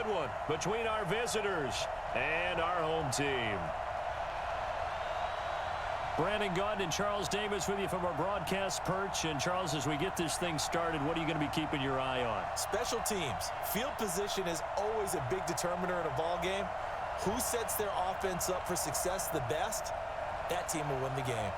good one between our visitors and our home team. Brandon Gaudin and Charles Davis with you from our broadcast perch. And, Charles, as we get this thing started, what are you going to be keeping your eye on? Special teams. Field position is always a big determiner in a ball game. Who sets their offense up for success the best, that team will win the game.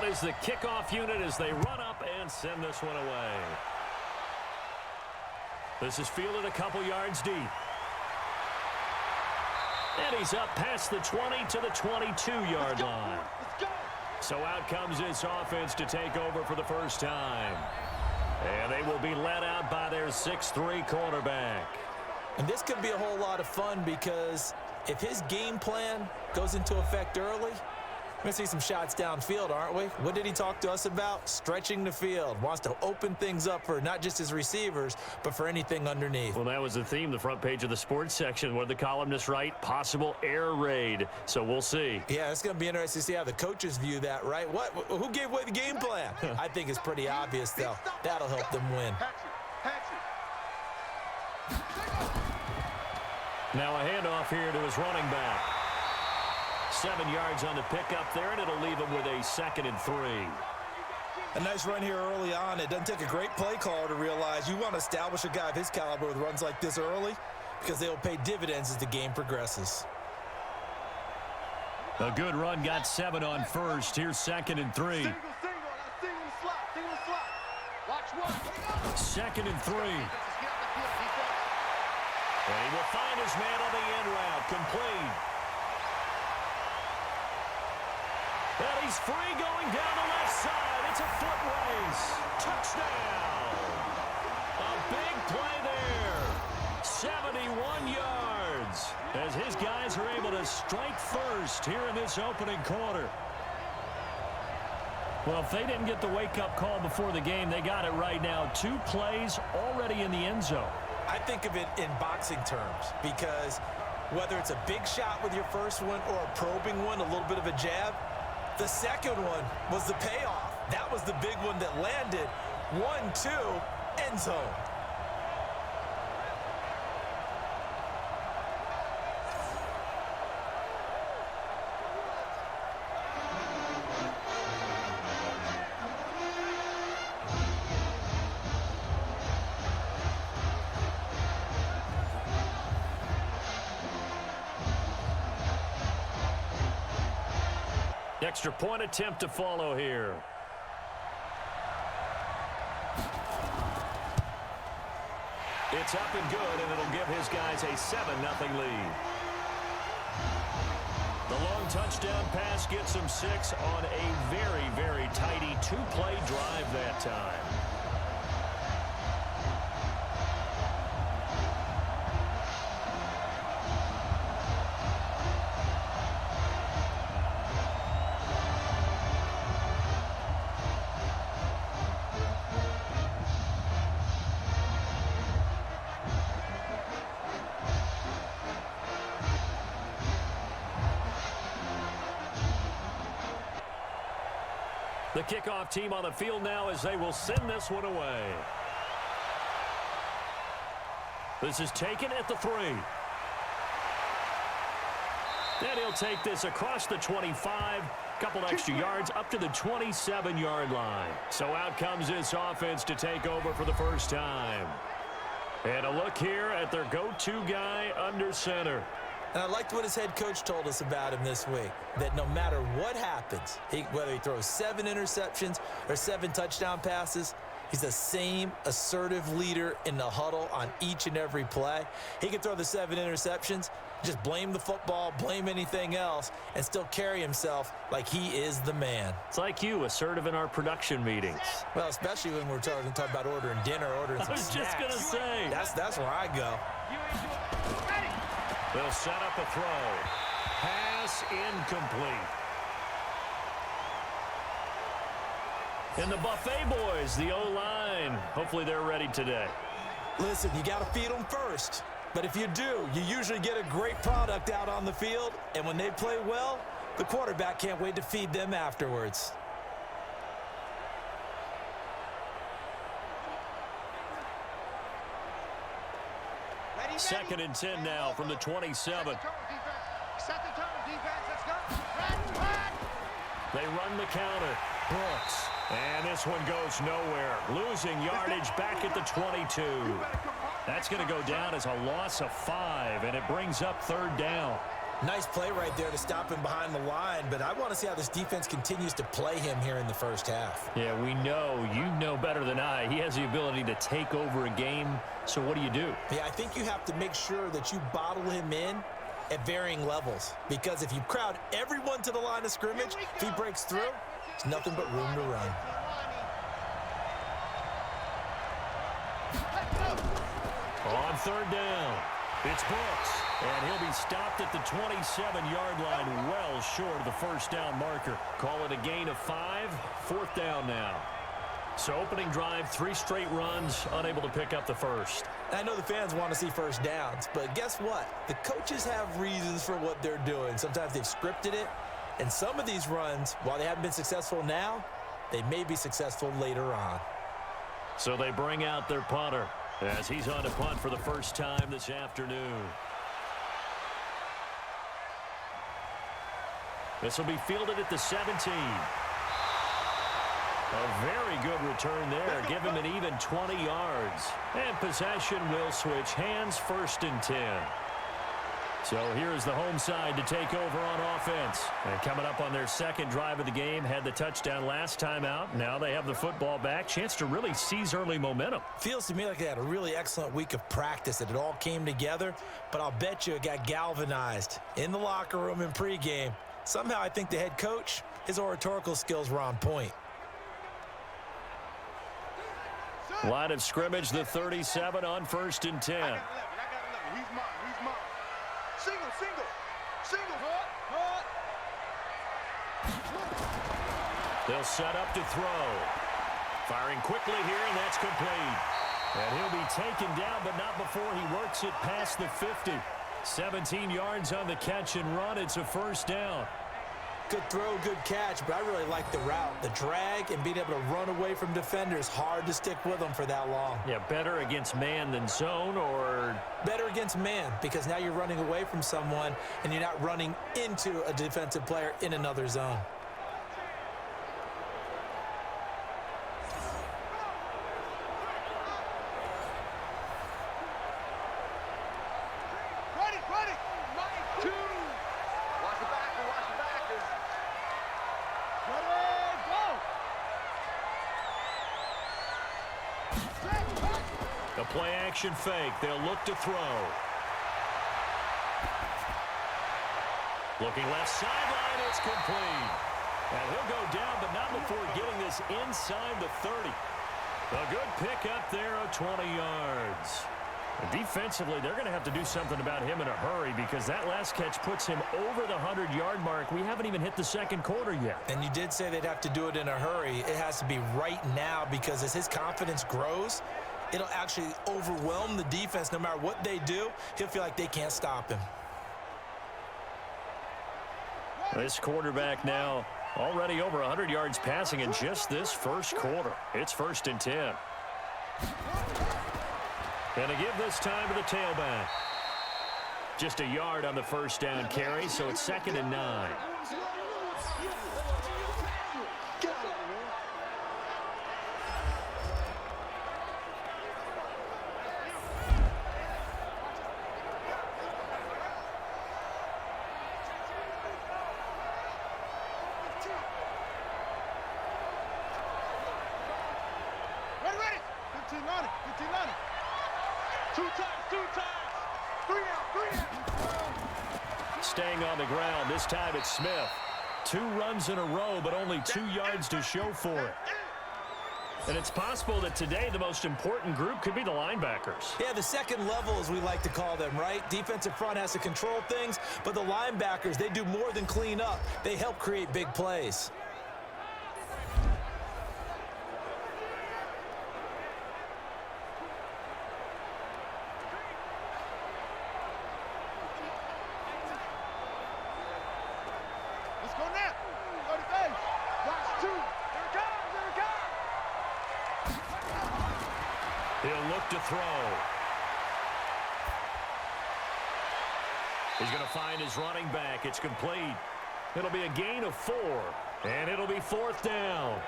Is the kickoff unit as they run up and send this one away. This is fielded a couple yards deep. And he's up past the 20 to the 22-yard line. So out comes this offense to take over for the first time. And they will be led out by their 6'3" quarterback. And this could be a whole lot of fun because if his game plan goes into effect early, we're going to see some shots downfield, aren't we? What did he talk to us about? Stretching the field. Wants to open things up for not just his receivers, but for anything underneath. Well, that was the theme, the front page of the sports section. What did the columnists write? Possible air raid. So we'll see. Yeah, it's going to be interesting to see how the coaches view that, right? Who gave away the game plan? I think it's pretty obvious, though. That'll help them win. Now a handoff here to his running back. 7 yards on the pickup there, and it'll leave him with a 2nd and 3. A nice run here early on. It doesn't take a great play caller to realize you want to establish a guy of his caliber with runs like this early because they'll pay dividends as the game progresses. A good run, got 7 on first. Here's 2nd and 3. 2nd and 3. And he will find his man on the end route. Complete. And he's free going down the left side. It's a foot race. Touchdown. A big play there. 71 yards as his guys are able to strike first here in this opening quarter. Well, if they didn't get the wake-up call before the game, they got it right now. 2 plays already in the end zone. I think of it in boxing terms because whether it's a big shot with your first one or a probing one, a little bit of a jab, the second one was the payoff. That was the big one that landed. 1-2, end zone. Extra point attempt to follow here. It's up and good, and it'll give his guys a 7-0 lead. The long touchdown pass gets them 6 on a very, very tidy 2-play drive that time. The kickoff team on the field now as they will send this one away. This is taken at the 3. And he'll take this across the 25, couple extra yards up to the 27-yard line. So out comes this offense to take over for the first time. And a look here at their go-to guy under center. And I liked what his head coach told us about him this week, that no matter what happens, whether he throws 7 interceptions or 7 touchdown passes, he's the same assertive leader in the huddle on each and every play. He can throw the 7 interceptions, just blame the football, blame anything else, and still carry himself like he is the man. It's like you, assertive in our production meetings. Well, especially when we're talking about ordering dinner, ordering some snacks. I was just going to say. That's where I go. They'll set up a throw. Pass incomplete. And the Buffet boys, the O-line, hopefully they're ready today. Listen, you got to feed them first. But if you do, you usually get a great product out on the field. And when they play well, the quarterback can't wait to feed them afterwards. Second and 10 now from the 27. Set the tone, defense. Let's go. They run the counter. Brooks. And this one goes nowhere. Losing yardage back at the 22. That's going to go down as a loss of 5, and it brings up third down. Nice play right there to stop him behind the line, but I want to see how this defense continues to play him here in the first half. Yeah, we know. You know better than I. He has the ability to take over a game, so what do you do? Yeah, I think you have to make sure that you bottle him in at varying levels, because if you crowd everyone to the line of scrimmage, if he breaks through, there's nothing but room to run. On third down, it's Brooks, and he'll be stopped at the 27-yard line, well short of the first down marker. Call it a gain of 5, fourth down now. So opening drive, 3 straight runs, unable to pick up the first. I know the fans want to see first downs, but guess what? The coaches have reasons for what they're doing. Sometimes they've scripted it, and some of these runs, while they haven't been successful now, they may be successful later on. So they bring out their punter as he's on to punt for the first time this afternoon. This will be fielded at the 17. A very good return there. Give him an even 20 yards. And possession will switch hands, first and 10. So here's the home side to take over on offense. And coming up on their second drive of the game, had the touchdown last time out. Now they have the football back. Chance to really seize early momentum. Feels to me like they had a really excellent week of practice, that it all came together, but I'll bet you it got galvanized in the locker room in pregame. Somehow I think the head coach, his oratorical skills were on point. Line of scrimmage, the 37 on first and 10. I got 11. He's mine. Single. They'll set up to throw. Firing quickly here, and that's complete. And he'll be taken down, but not before he works it past the 50. 17 yards on the catch and run. It's a first down. Good throw, good catch, but I really like the route. The drag and being able to run away from defenders, hard to stick with them for that long. Yeah, better against man than zone, or better against man, because now you're running away from someone and you're not running into a defensive player in another zone. Ready. Mike, 2. Watch the backer. a play-action fake. They'll look to throw. Looking left sideline, it's complete. And he'll go down, but not before getting this inside the 30. A good pickup there of 20 yards. And defensively, they're going to have to do something about him in a hurry, because that last catch puts him over the 100-yard mark. We haven't even hit the second quarter yet. And you did say they'd have to do it in a hurry. It has to be right now, because as his confidence grows, it'll actually overwhelm the defense. No matter what they do, he'll feel like they can't stop him. This quarterback now already over 100 yards passing in just this first quarter. It's 1st and 10. And to give this time to the tailback. Just a yard on the first down carry, so it's 2nd and 9. Staying on the ground, this time it's Smith. 2 runs in a row, but only 2 yards to show for it. And it's possible that today the most important group could be the linebackers. Yeah, the second level, as we like to call them, right? Defensive front has to control things, but the linebackers, they do more than clean up. They help create big plays. Let's go now. Go to base. Watch two. Here it comes. Here it comes. He'll look to throw. He's going to find his running back. It's complete. It'll be a gain of 4, and it'll be 4th down.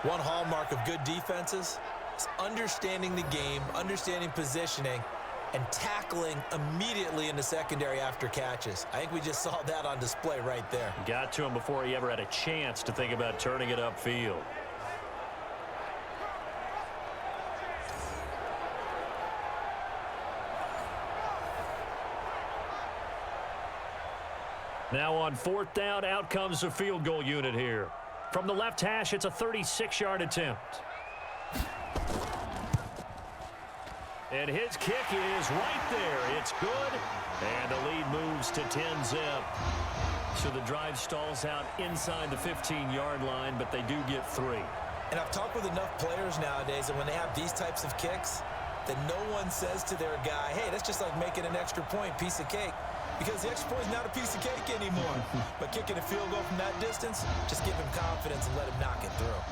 One hallmark of good defenses is understanding the game, understanding positioning, and tackling immediately in the secondary after catches. I think we just saw that on display right there. Got to him before he ever had a chance to think about turning it upfield. Now on 4th down, out comes the field goal unit here. From the left hash, it's a 36-yard attempt. And his kick is right there. It's good. And the lead moves to 10-zip. So the drive stalls out inside the 15-yard line, but they do get 3. And I've talked with enough players nowadays that when they have these types of kicks, that no one says to their guy, hey, that's just like making an extra point, piece of cake. Because the extra point is not a piece of cake anymore. But kicking a field goal from that distance, just give him confidence and let him knock it through.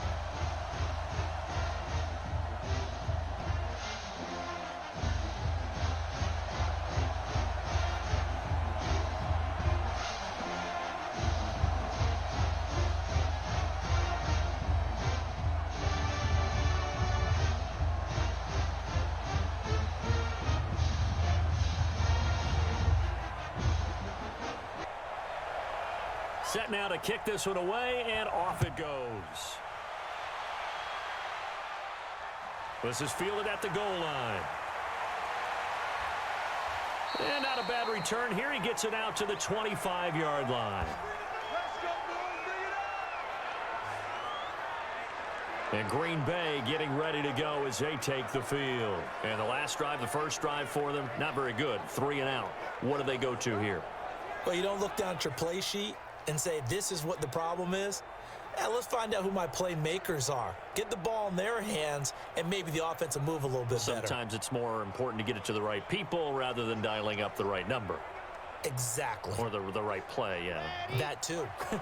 Set now to kick this one away, and off it goes. This is fielded at the goal line. And not a bad return here. He gets it out to the 25-yard line. Let's go, boys. Bring it up. And Green Bay getting ready to go as they take the field. And the last drive, the first drive for them, not very good. 3 and out. What do they go to here? Well, you don't look down at your play sheet and say, this is what the problem is. Yeah, let's find out who my playmakers are. Get the ball in their hands, and maybe the offense will move a little bit better. Sometimes it's more important to get it to the right people rather than dialing up the right number. Exactly. Or the right play, yeah. That too. I'm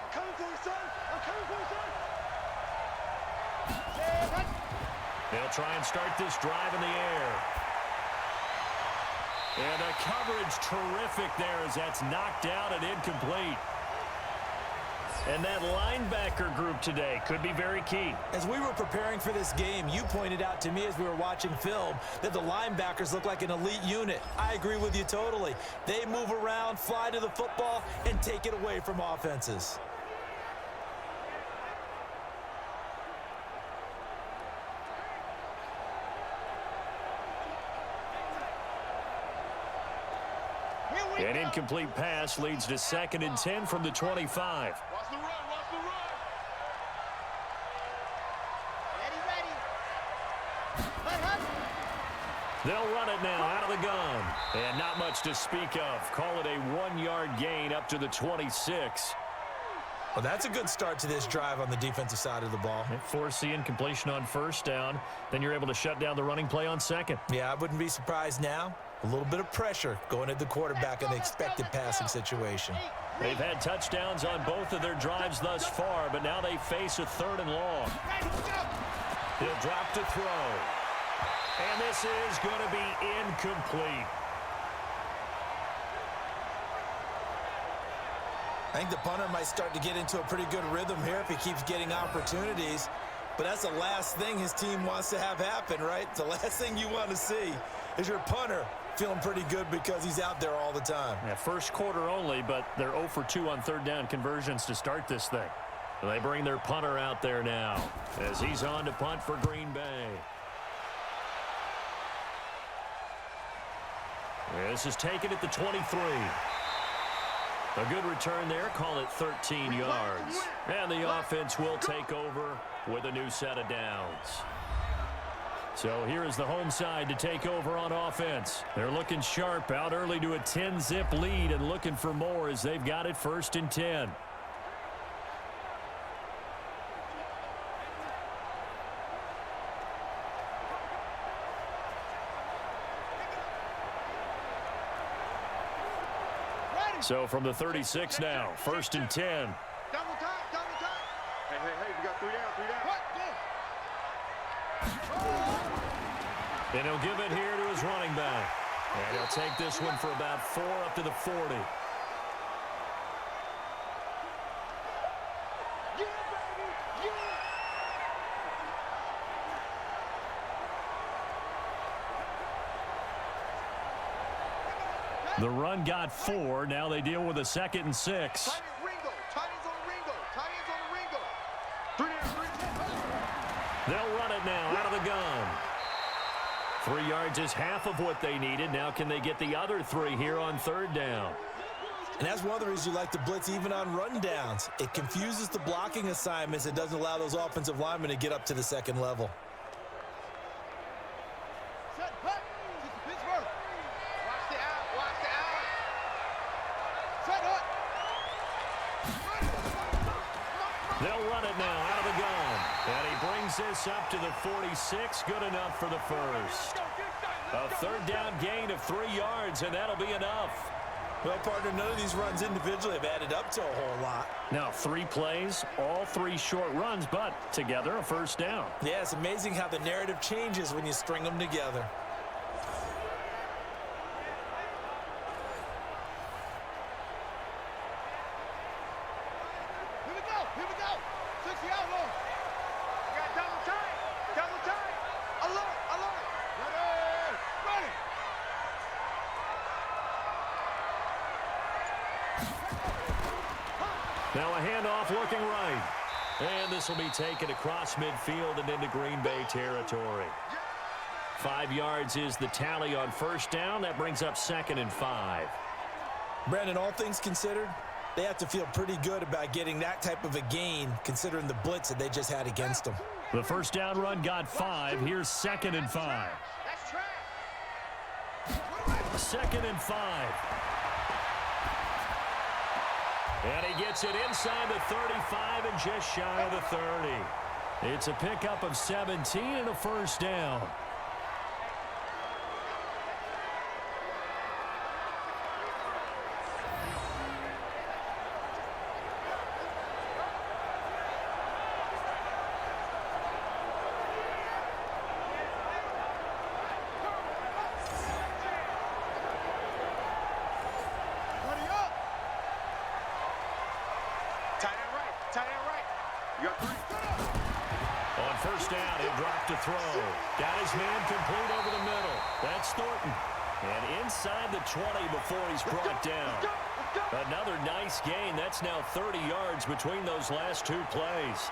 coming for you, son. I'm coming for you, son. Yeah, right. They'll try and start this drive in the air. And the coverage terrific there as that's knocked out and incomplete. And that linebacker group today could be very key. As we were preparing for this game, you pointed out to me as we were watching film that the linebackers look like an elite unit. I agree with you totally. They move around, fly to the football, and take it away from offenses. An incomplete pass leads to 2nd and 10 from the 25. Watch the run. Watch the run. Ready. They'll run it now out of the gun. And not much to speak of. Call it a 1-yard gain up to the 26. Well, that's a good start to this drive on the defensive side of the ball. Force the incompletion on 1st down. Then you're able to shut down the running play on 2nd. Yeah, I wouldn't be surprised now. A little bit of pressure going at the quarterback in the expected passing situation. They've had touchdowns on both of their drives thus far, but now they face a 3rd and long. He'll drop to throw. And this is going to be incomplete. I think the punter might start to get into a pretty good rhythm here if he keeps getting opportunities. But that's the last thing his team wants to have happen, right? The last thing you want to see is your punter feeling pretty good because he's out there all the time. Yeah, first quarter only, but they're 0 for 2 on 3rd down conversions to start this thing. They bring their punter out there now as he's on to punt for Green Bay. This is taken at the 23. A good return there. Call it 13 yards. And the offense will take over with a new set of downs. So here is the home side to take over on offense. They're looking sharp, out early to a 10-zip lead and looking for more as they've got it 1st and 10. So from the 36 now, 1st and 10. Double time, double time. Hey, we got 3 down, 3 down. And he'll give it here to his running back. And he'll take this one for about 4 up to the 40. The run got 4. Now they deal with a 2nd and 6. Tight end Ringo. Tight ends on the Ringo. Tight ends on the Ringo. 3 down, 3 down. They'll run it now out of the gun. 3 yards is half of what they needed. Now can they get the other 3 here on 3rd down? And that's one of the reasons you like to blitz even on rundowns. It confuses the blocking assignments. It doesn't allow those offensive linemen to get up to the 2nd level. Set, hut. Pittsburgh. Watch the out, watch the out. Set, hut. They'll run it now out of the gun. And he brings this up to the 46. Good enough for the first. A 3rd down gain of 3 yards, and that'll be enough. Well, partner, none of these runs individually have added up to a whole lot. Now 3 plays, all 3 short runs, but together a 1st down. Yeah, it's amazing how the narrative changes when you string them together. Here we go, here we go. 60 outlaw. We got double time, double time. Alert, alert. Ready, ready. Now a handoff looking right. And this will be taken across midfield and into Green Bay territory. 5 yards is the tally on 1st down. That brings up 2nd and 5. Brandon, all things considered, they have to feel pretty good about getting that type of a gain considering the blitz that they just had against them. The 1st down run got 5. Here's 2nd and 5. That's track. 2nd and 5. And he gets it inside the 35 and just shy of the 30. It's a pickup of 17 and a 1st down. Ready up. Tight end right, tight end right. You got 3. On 1st down, he'll drop to throw. Got his man complete over the middle. That's Thornton. And inside the 20 before he's brought down. Another nice gain. That's now 30 yards between those last 2 plays.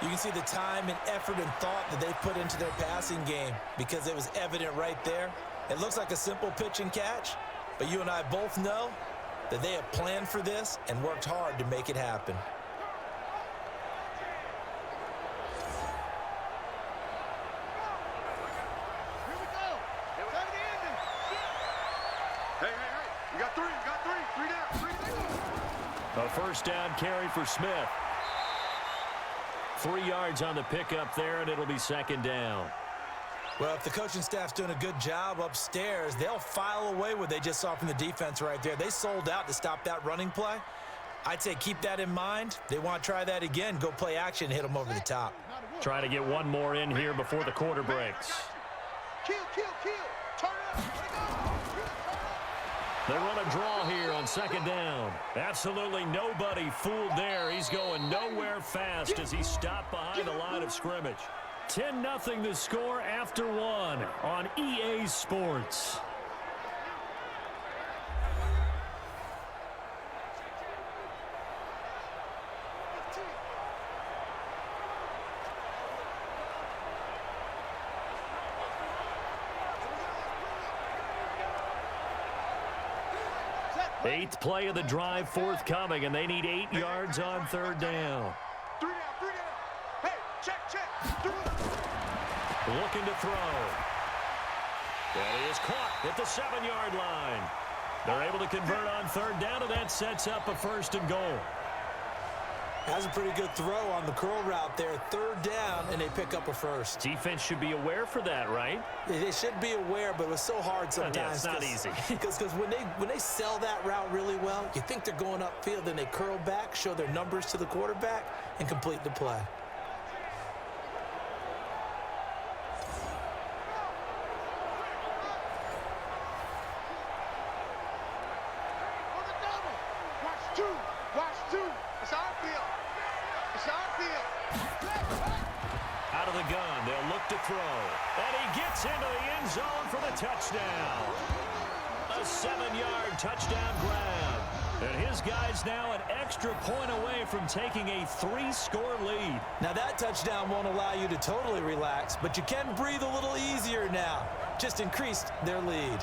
You can see the time and effort and thought that they put into their passing game because it was evident right there. It looks like a simple pitch and catch, but you and I both know that they have planned for this and worked hard to make it happen. Here we go. Time to end it. Hey. You got 3, 3 down, 3 down. A 1st down carry for Smith. 3 yards on the pickup there, and it'll be 2nd down. Well, if the coaching staff's doing a good job upstairs, they'll file away what they just saw from the defense right there. They sold out to stop that running play. I'd say keep that in mind. They want to try that again. Go play action, hit them over the top. Try to get one more in here before the quarter breaks. Kill. Turn up. Let it go. They run a draw here on 2nd down. Absolutely nobody fooled there. He's going nowhere fast as he stopped behind the line of scrimmage. 10-0 the score after 1 on EA Sports. Set. Eighth play of the drive forthcoming, and they need 8 yards on third down. 3 down, 3 down. Hey, check. Looking to throw. That is caught at the 7-yard line. They're able to convert on third down, and that sets up a 1st and goal. That's a pretty good throw on the curl route there. Third down, and they pick up a 1st. Defense should be aware for that, right? They should be aware, but it was so hard sometimes. Yeah, it's not easy. Because when they sell that route really well, you think they're going upfield, then they curl back, show their numbers to the quarterback, and complete the play. On the double. Watch two. It's our field. Out of the gun, they'll look to throw. And he gets into the end zone for the touchdown. A 7-yard touchdown grab. And his guy's now an extra point away from taking a 3-score lead. Now that touchdown won't allow you to totally relax, but you can breathe a little easier now. Just increased their lead.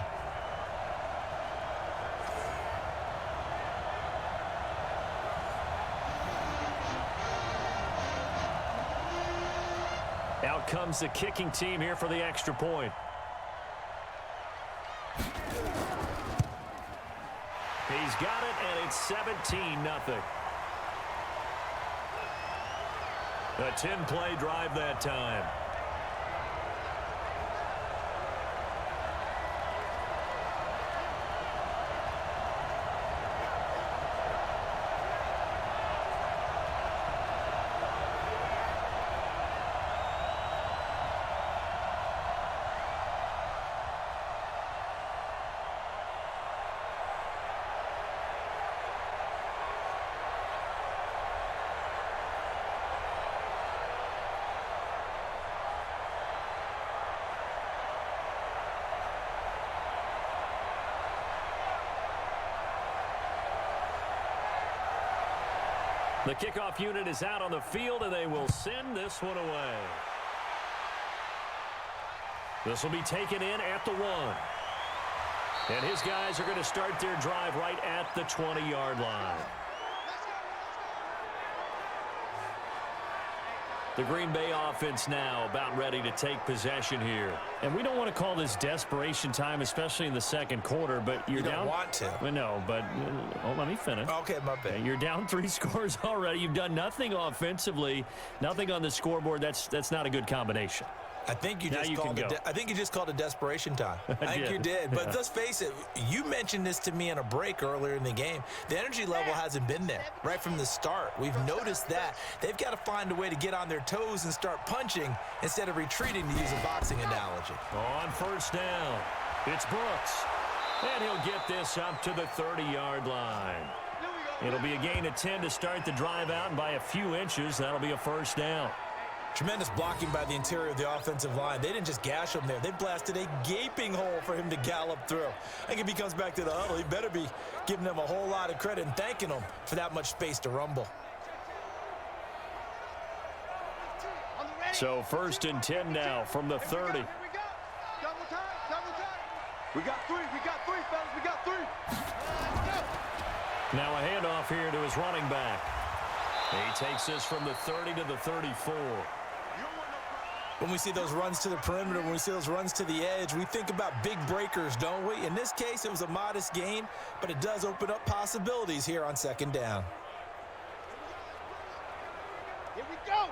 Out comes the kicking team here for the extra point. He's got it, and it's 17-0. A 10-play drive that time. The kickoff unit is out on the field, and they will send this one away. This will be taken in at the 1. And his guys are going to start their drive right at the 20-yard line. The Green Bay offense now about ready to take possession here. And we don't want to call this desperation time, especially in the second quarter, but you're You don't down. want to. Well, no, but let me finish. Okay, my bad. You're down 3 scores already. You've done nothing offensively, nothing on the scoreboard. That's not a good combination. I think you Now just you called can it. go. I think you just called it desperation time. I think did. you did. But Yeah. let's face it. You mentioned this to me in a break earlier in the game. The energy level hasn't been there right from the start. We've noticed that. They've got to find a way to get on their toes and start punching instead of retreating, to use a boxing analogy. On first down, it's Brooks. And he'll get this up to the 30-yard line. It'll be a gain of 10 to start the drive out, and by a few inches, that'll be a first down. Tremendous blocking by the interior of the offensive line. They didn't just gash him there. They blasted a gaping hole for him to gallop through. I think if he comes back to the huddle, he better be giving them a whole lot of credit and thanking them for that much space to rumble. So 1st and 10 now from the 30. Here we go. Double time. We got three, fellas. We got 3. Let's go. Now a handoff here to his running back. He takes this from the 30 to the 34. When we see those runs to the perimeter, when we see those runs to the edge, we think about big breakers, don't we? In this case, it was a modest gain, but it does open up possibilities here on 2nd down. Here we go.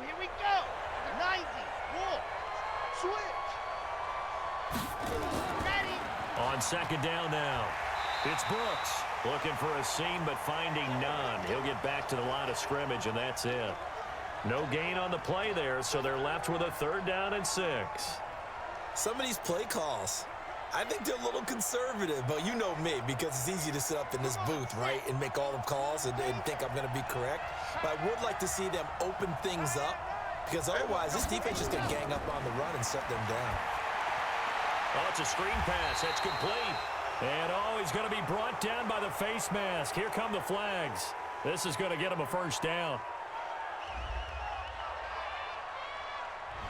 90. Wolf. Switch. Ready. On 2nd down now, it's Brooks. Looking for a seam, but finding none. He'll get back to the line of scrimmage, and that's it. No gain on the play there, so they're left with a 3rd down and 6. Some of these play calls, I think they're a little conservative, but you know me, because it's easy to sit up in this booth, right, and make all the calls and think I'm going to be correct. But I would like to see them open things up, because otherwise this defense is going to gang up on the run and shut them down. Oh, it's a screen pass. That's complete. And, he's going to be brought down by the face mask. Here come the flags. This is going to get him a 1st down.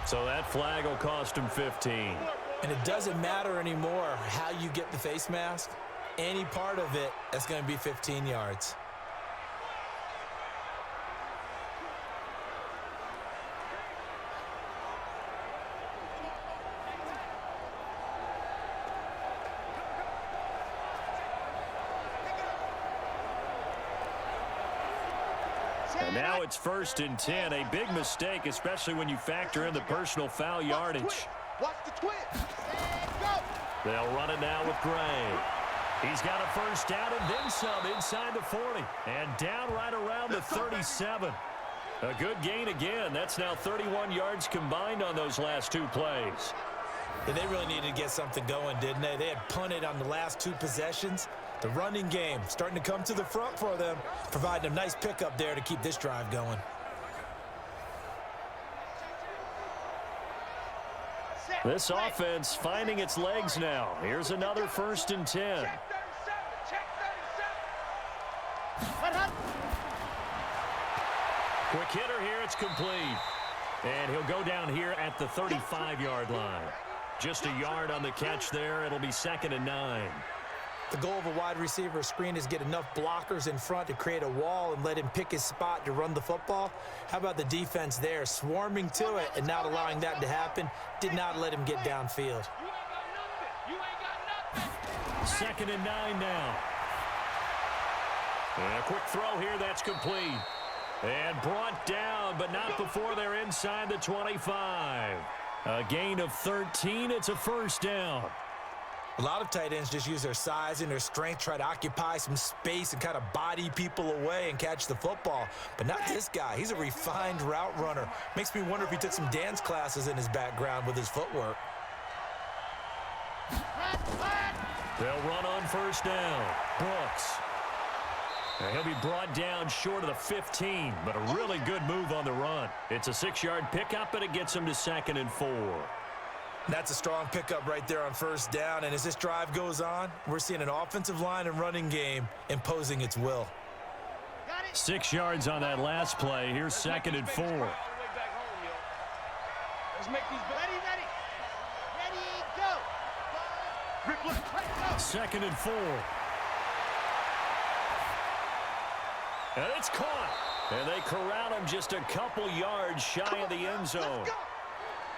So that flag will cost him 15. And it doesn't matter anymore how you get the face mask. any part of it, that's going to be 15 yards. And now it's 1st and 10. A big mistake, especially when you factor in the personal foul yardage. Watch the twist. And go. They'll run it now with Gray. He's got a first down and then some inside the 40. And down right around the 37. A good gain again. That's now 31 yards combined on those last 2 plays. Yeah, they really needed to get something going, didn't they? They had punted on the last 2 possessions. The running game starting to come to the front for them, providing a nice pickup there to keep this drive going. This offense finding its legs now. Here's another 1st and 10. Check 37. Quick hitter here. It's complete. And he'll go down here at the 35-yard line. Just a yard on the catch there. It'll be 2nd and 9. The goal of a wide receiver screen is get enough blockers in front to create a wall and let him pick his spot to run the football. How about the defense there, swarming to it and not allowing that to happen? Did not let him get downfield. You ain't got nothing. 2nd and 9 now. And a quick throw here. That's complete. And brought down, but not before they're inside the 25. A gain of 13. It's a first down. A lot of tight ends just use their size and their strength, try to occupy some space and kind of body people away and catch the football. But not this guy. He's a refined route runner. Makes me wonder if he took some dance classes in his background with his footwork. They'll run on first down. Brooks. And he'll be brought down short of the 15, but a really good move on the run. It's a 6-yard pickup, and it gets him to 2nd and 4. That's a strong pickup right there on first down. And as this drive goes on, we're seeing an offensive line and running game imposing its will. 6 yards on that last play. Here's 2nd and 4. Let's make these ready, go. 2nd and 4. And it's caught. And they corral him just a couple yards shy of the end zone.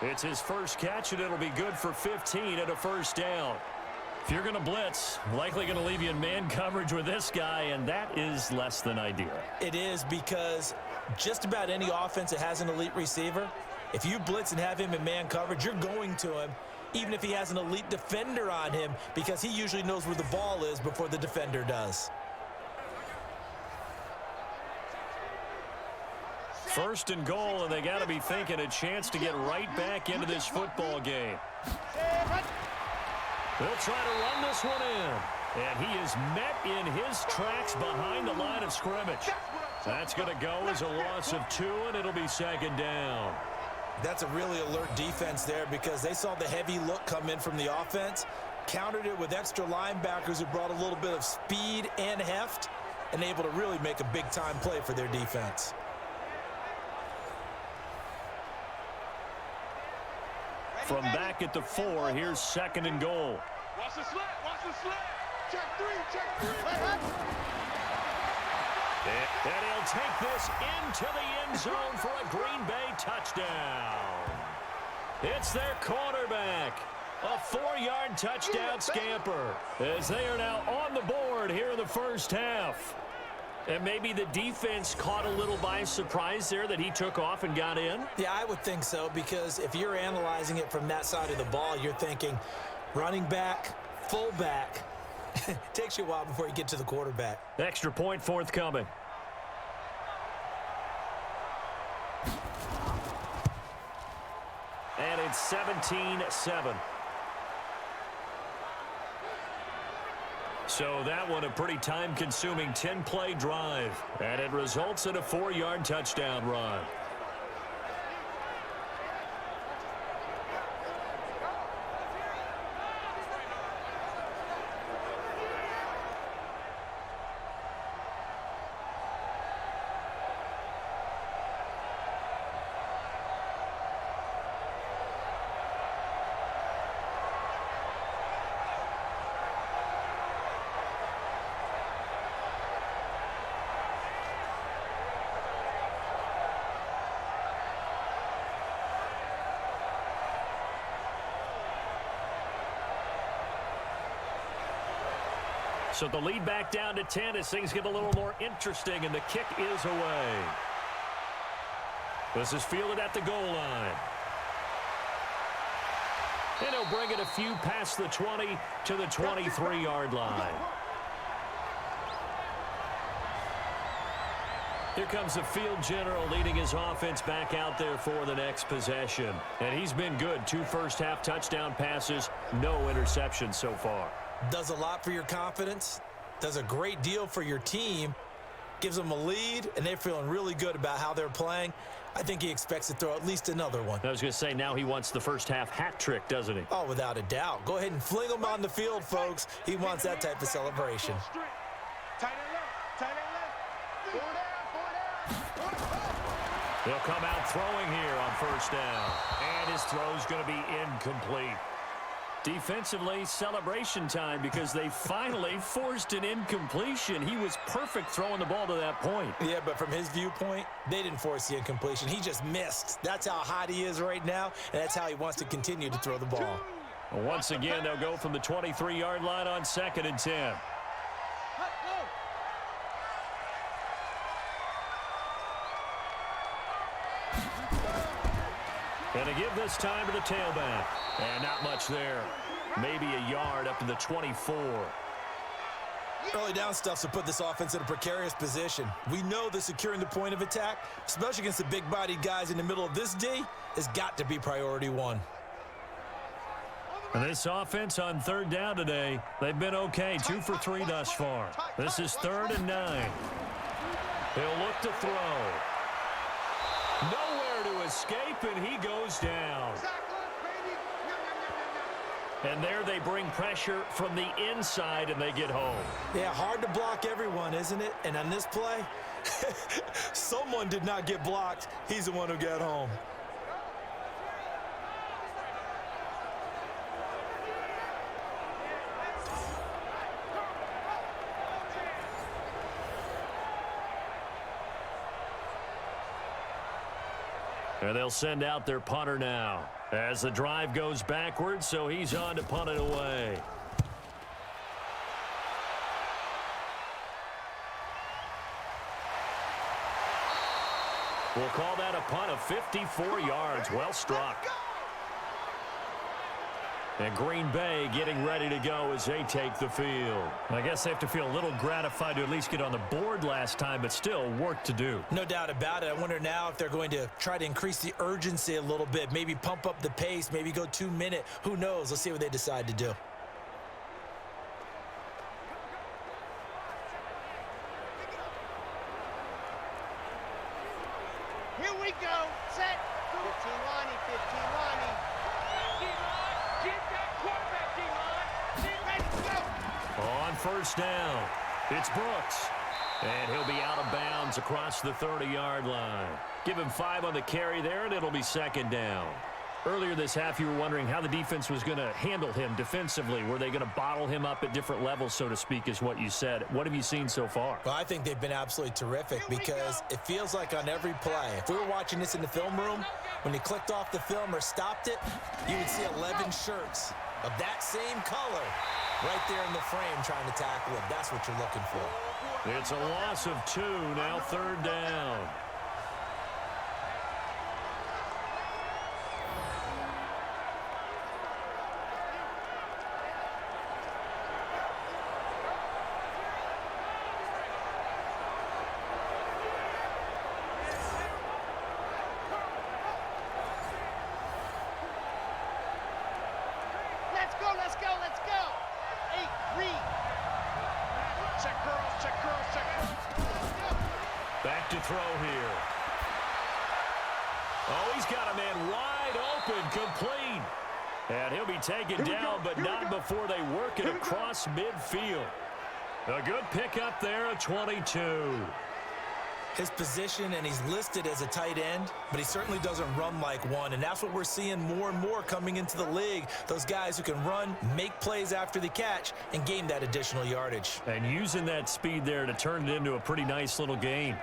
It's his first catch, and it'll be good for 15 and a first down. If you're going to blitz, likely going to leave you in man coverage with this guy, and that is less than ideal. It is, because just about any offense that has an elite receiver, if you blitz and have him in man coverage, you're going to him, even if he has an elite defender on him, because he usually knows where the ball is before the defender does. 1st and goal, and they got to be thinking a chance to get right back into this football game. They'll try to run this one in, and he is met in his tracks behind the line of scrimmage. That's going to go as a loss of 2, and it'll be 2nd down. That's a really alert defense there, because they saw the heavy look come in from the offense, countered it with extra linebackers who brought a little bit of speed and heft, and able to really make a big-time play for their defense. From back at the 4, here's 2nd and goal. Watch the slant. Check 3. And he'll take this into the end zone for a Green Bay touchdown. It's their quarterback. A 4-yard touchdown scamper, as they are now on the board here in the first half. And maybe the defense caught a little by surprise there that he took off and got in? Yeah, I would think so, because if you're analyzing it from that side of the ball, you're thinking running back, fullback. It takes you a while before you get to the quarterback. Extra point forthcoming. And it's 17-7. So that one a pretty time-consuming 10-play drive. And it results in a 4-yard touchdown run. So the lead back down to 10 as things get a little more interesting, and the kick is away. This is fielded at the goal line. And he'll bring it a few past the 20 to the 23-yard line. Here comes the field general leading his offense back out there for the next possession. And he's been good. 2 first-half touchdown passes, no interceptions so far. Does a lot for your confidence, does a great deal for your team, gives them a lead, and they're feeling really good about how they're playing. I think he expects to throw at least another one. I was going to say, now he wants the first-half hat trick, doesn't he? Oh, without a doubt. Go ahead and fling him on the field, folks. He wants that type of celebration. He'll come out throwing here on first down. And his throw's going to be incomplete. Defensively, celebration time because they finally forced an incompletion. He was perfect throwing the ball to that point. Yeah, but from his viewpoint, they didn't force the incompletion. He just missed. That's how hot he is right now, and that's how he wants to continue to throw the ball. Well, once again, they'll go from the 23-yard line on 2nd and 10. And to give this time to the tailback. And not much there. Maybe a yard up to the 24. Early down stuff to put this offense in a precarious position. We know that securing the point of attack, especially against the big-bodied guys in the middle of this D, has got to be priority one. And this offense on 3rd down today, they've been okay. 2 for 3 thus far. This is 3rd and 9. He'll look to throw. Nowhere to escape, and he goes down. And there they bring pressure from the inside, and they get home. Yeah, hard to block everyone, isn't it? And on this play, someone did not get blocked. He's the one who got home. And they'll send out their punter now as the drive goes backwards, so he's on to punt it away. We'll call that a punt of 54 yards. Well struck. And Green Bay getting ready to go as they take the field. I guess they have to feel a little gratified to at least get on the board last time, but still work to do. No doubt about it. I wonder now if they're going to try to increase the urgency a little bit, maybe pump up the pace, maybe go 2-minute. Who knows? Let's see what they decide to do. Here we go. Set. 15 Lonnie, 15 Lonnie. On first down, it's Brooks. And he'll be out of bounds across the 30-yard line. Give him 5 on the carry there, and it'll be 2nd down. Earlier this half, you were wondering how the defense was going to handle him defensively. Were they going to bottle him up at different levels, so to speak, is what you said. What have you seen so far? Well, I think they've been absolutely terrific because it feels like on every play, if we were watching this in the film room, when you clicked off the film or stopped it, you would see 11 shirts of that same color right there in the frame trying to tackle him. That's what you're looking for. It's a loss of 2, now 3rd down. Back to throw here. Oh, he's got a man wide open, complete. And he'll be taken down, but not before they work it across midfield. A good pickup there at 22. His position, and he's listed as a tight end, but he certainly doesn't run like one, and that's what we're seeing more and more coming into the league. Those guys who can run, make plays after the catch, and gain that additional yardage. And using that speed there to turn it into a pretty nice little gain.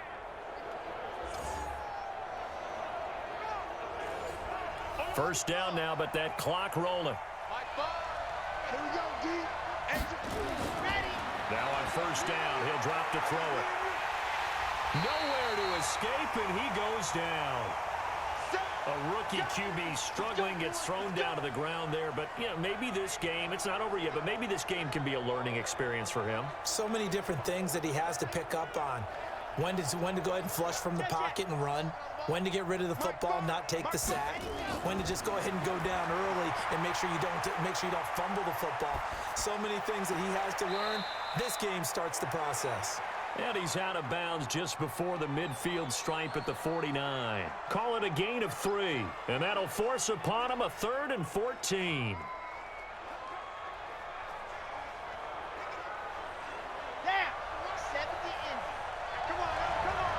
First down now, but that clock rolling. Here we go, D. Ready. Now on first down, he'll drop to throw it. Nowhere to escape, and he goes down. A rookie QB struggling, gets thrown down to the ground there. But, you know, maybe this game, it's not over yet, but maybe this game can be a learning experience for him. So many different things that he has to pick up on. When to go ahead and flush from the pocket and run. When to get rid of the football, not take the sack. When to just go ahead and go down early and make sure you don't fumble the football. So many things that he has to learn. This game starts the process. And he's out of bounds just before the midfield stripe at the 49. Call it a gain of 3, and that'll force upon him a 3rd and 14. Yeah, 70 in. Come on, come on,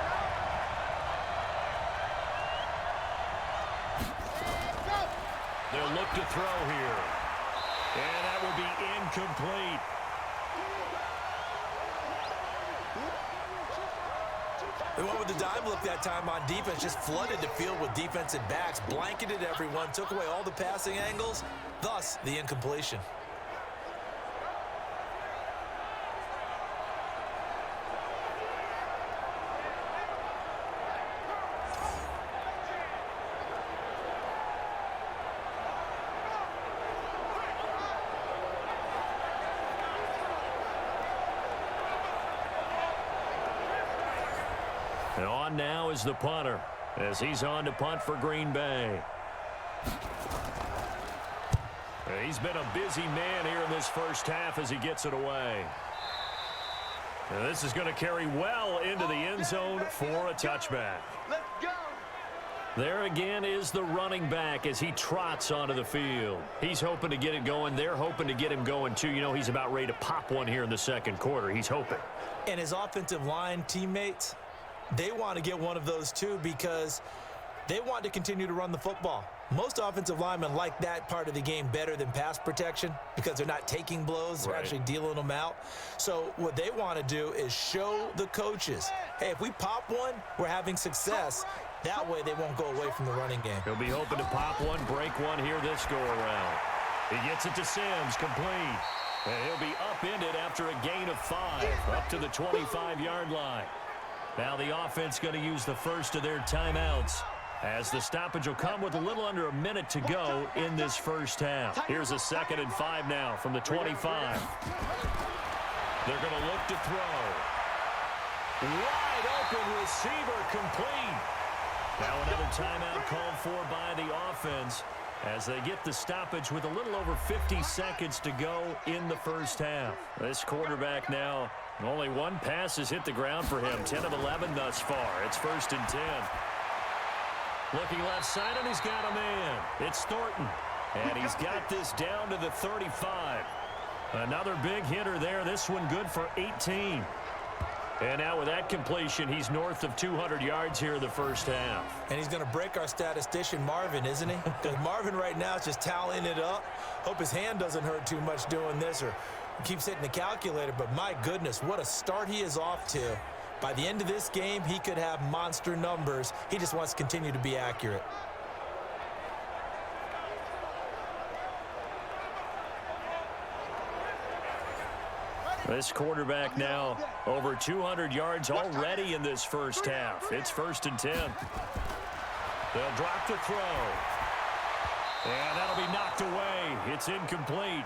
go. They'll look to throw here. And that will be incomplete. They went with the dive look that time on defense, just flooded the field with defensive backs, blanketed everyone, took away all the passing angles, thus the incompletion. And on now is the punter as he's on to punt for Green Bay. He's been a busy man here in this first half as he gets it away. And this is going to carry well into the end zone for a touchback. Let's go. There again is the running back as he trots onto the field. He's hoping to get it going. They're hoping to get him going, too. You know, he's about ready to pop one here in the second quarter. He's hoping. And his offensive line teammates, they want to get one of those too because they want to continue to run the football. Most offensive linemen like that part of the game better than pass protection because they're not taking blows, they're actually dealing them out. So what they want to do is show the coaches, hey, if we pop one, we're having success. That way they won't go away from the running game. He'll be hoping to pop one, break one here this go-around. He gets it to Sims, complete. And he'll be upended after a gain of 5, up to the 25-yard line. Now the offense going to use the first of their timeouts as the stoppage will come with a little under a minute to go in this first half. Here's a 2nd and 5 now from the 25. They're going to look to throw. Wide open receiver complete. Now another timeout called for by the offense as they get the stoppage with a little over 50 seconds to go in the first half. This quarterback now, only one pass has hit the ground for him. 10 of 11 thus far. It's 1st and 10. Looking left side, and he's got a man. It's Thornton. And he's got this down to the 35. Another big hitter there. This one good for 18. And now with that completion, he's north of 200 yards here in the first half. And he's going to break our statistician, Marvin, isn't he? Because Marvin right now is just tallying it up. Hope his hand doesn't hurt too much doing this or keeps hitting the calculator. But my goodness, what a start he is off to. By the end of this game, he could have monster numbers. He just wants to continue to be accurate. This quarterback now over 200 yards already in this first half. It's 1st and 10. They'll drop the throw. And that'll be knocked away. It's incomplete.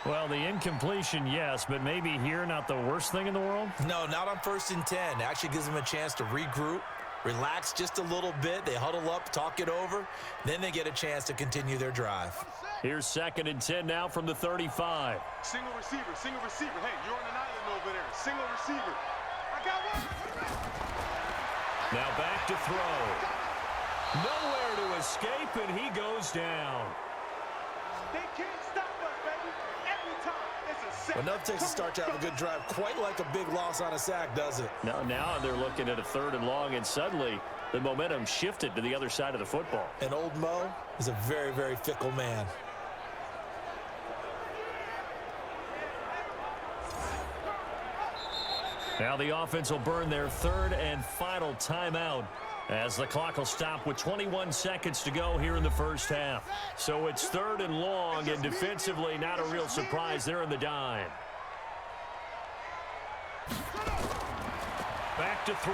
Well, the incompletion, yes, but maybe here not the worst thing in the world? No, not on 1st and 10. Actually gives them a chance to regroup, relax just a little bit. They huddle up, talk it over. Then they get a chance to continue their drive. Here's 2nd and 10 now from the 35. Single receiver, single receiver. Hey, you're on an island over there. Single receiver. I got one. Now back to throw. Nowhere to escape, and he goes down. They can't stop us, baby. Every time it's a sack. Enough takes to start to have a good drive. Quite like a big loss on a sack, does it? Now they're looking at a 3rd and long, and suddenly the momentum shifted to the other side of the football. And old Mo is a very, very fickle man. Now the offense will burn their 3rd and final timeout as the clock will stop with 21 seconds to go here in the first half. So it's 3rd and long, and defensively not a real surprise. They're in the dime. Back to throw.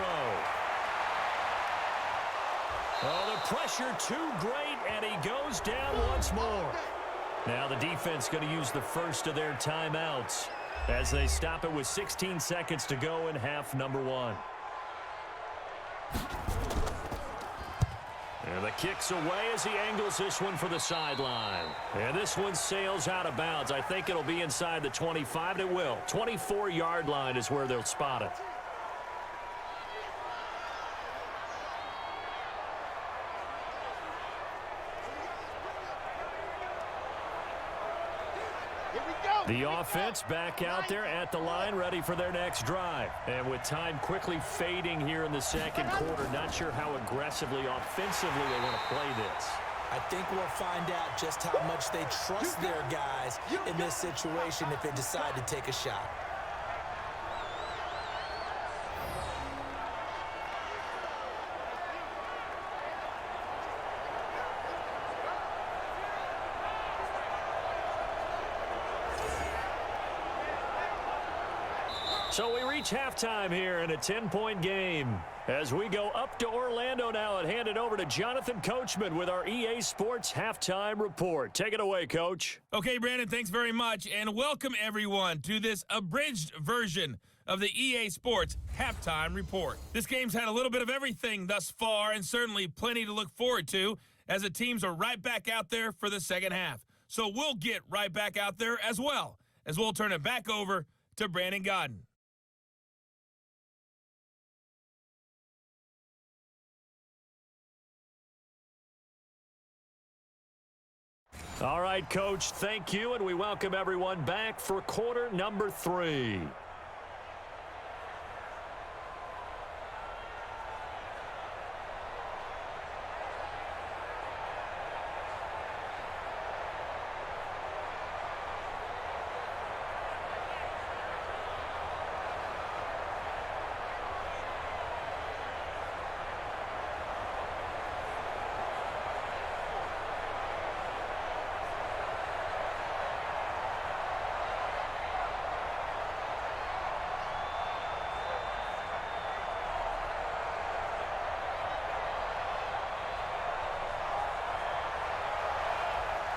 Oh, the pressure too great, and he goes down once more. Now the defense going to use the first of their timeouts as they stop it with 16 seconds to go in half number one. And the kick's away as he angles this one for the sideline. And this one sails out of bounds. I think it'll be inside the 25. It will. 24-yard line is where they'll spot it. The offense back out there at the line, ready for their next drive. And with time quickly fading here in the second quarter, not sure how aggressively, offensively they want to play this. I think we'll find out just how much they trust their guys in this situation if they decide to take a shot. So we reach halftime here in a 10-point game. As we go up to Orlando now and hand it over to Jonathan Coachman with our EA Sports Halftime Report. Take it away, Coach. Okay, Brandon, thanks very much. And welcome, everyone, to this abridged version of the EA Sports Halftime Report. This game's had a little bit of everything thus far and certainly plenty to look forward to as the teams are right back out there for the second half. So we'll get right back out there as well as we'll turn it back over to Brandon Godden. All right, Coach, thank you, and we welcome everyone back for quarter number 3.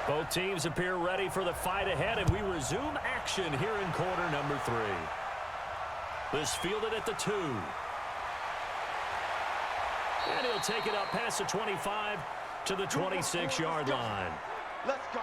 Both teams appear ready for the fight ahead, and we resume action here in quarter number 3. This fielded at the 2. And he'll take it up past the 25 to the 26-yard line. Let's go.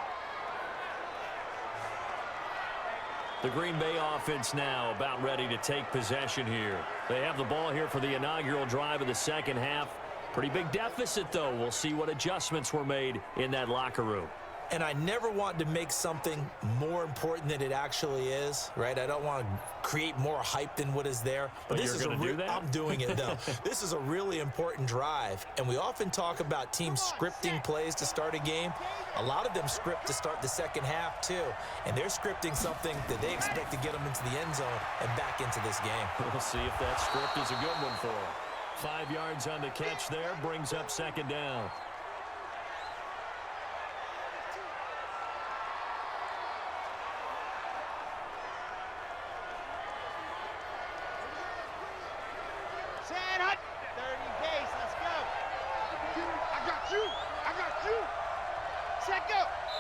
The Green Bay offense now about ready to take possession here. They have the ball here for the inaugural drive of the second half. Pretty big deficit, though. We'll see what adjustments were made in that locker room. And I never want to make something more important than it actually is, right? I don't want to create more hype than what is there. But this you're is going to do that? I'm doing it, though. This is a really important drive. And we often talk about teams scripting plays to start a game. A lot of them script to start the second half, too. And they're scripting something that they expect to get them into the end zone and back into this game. We'll see if that script is a good one for them. 5 yards on the catch there, brings up second down.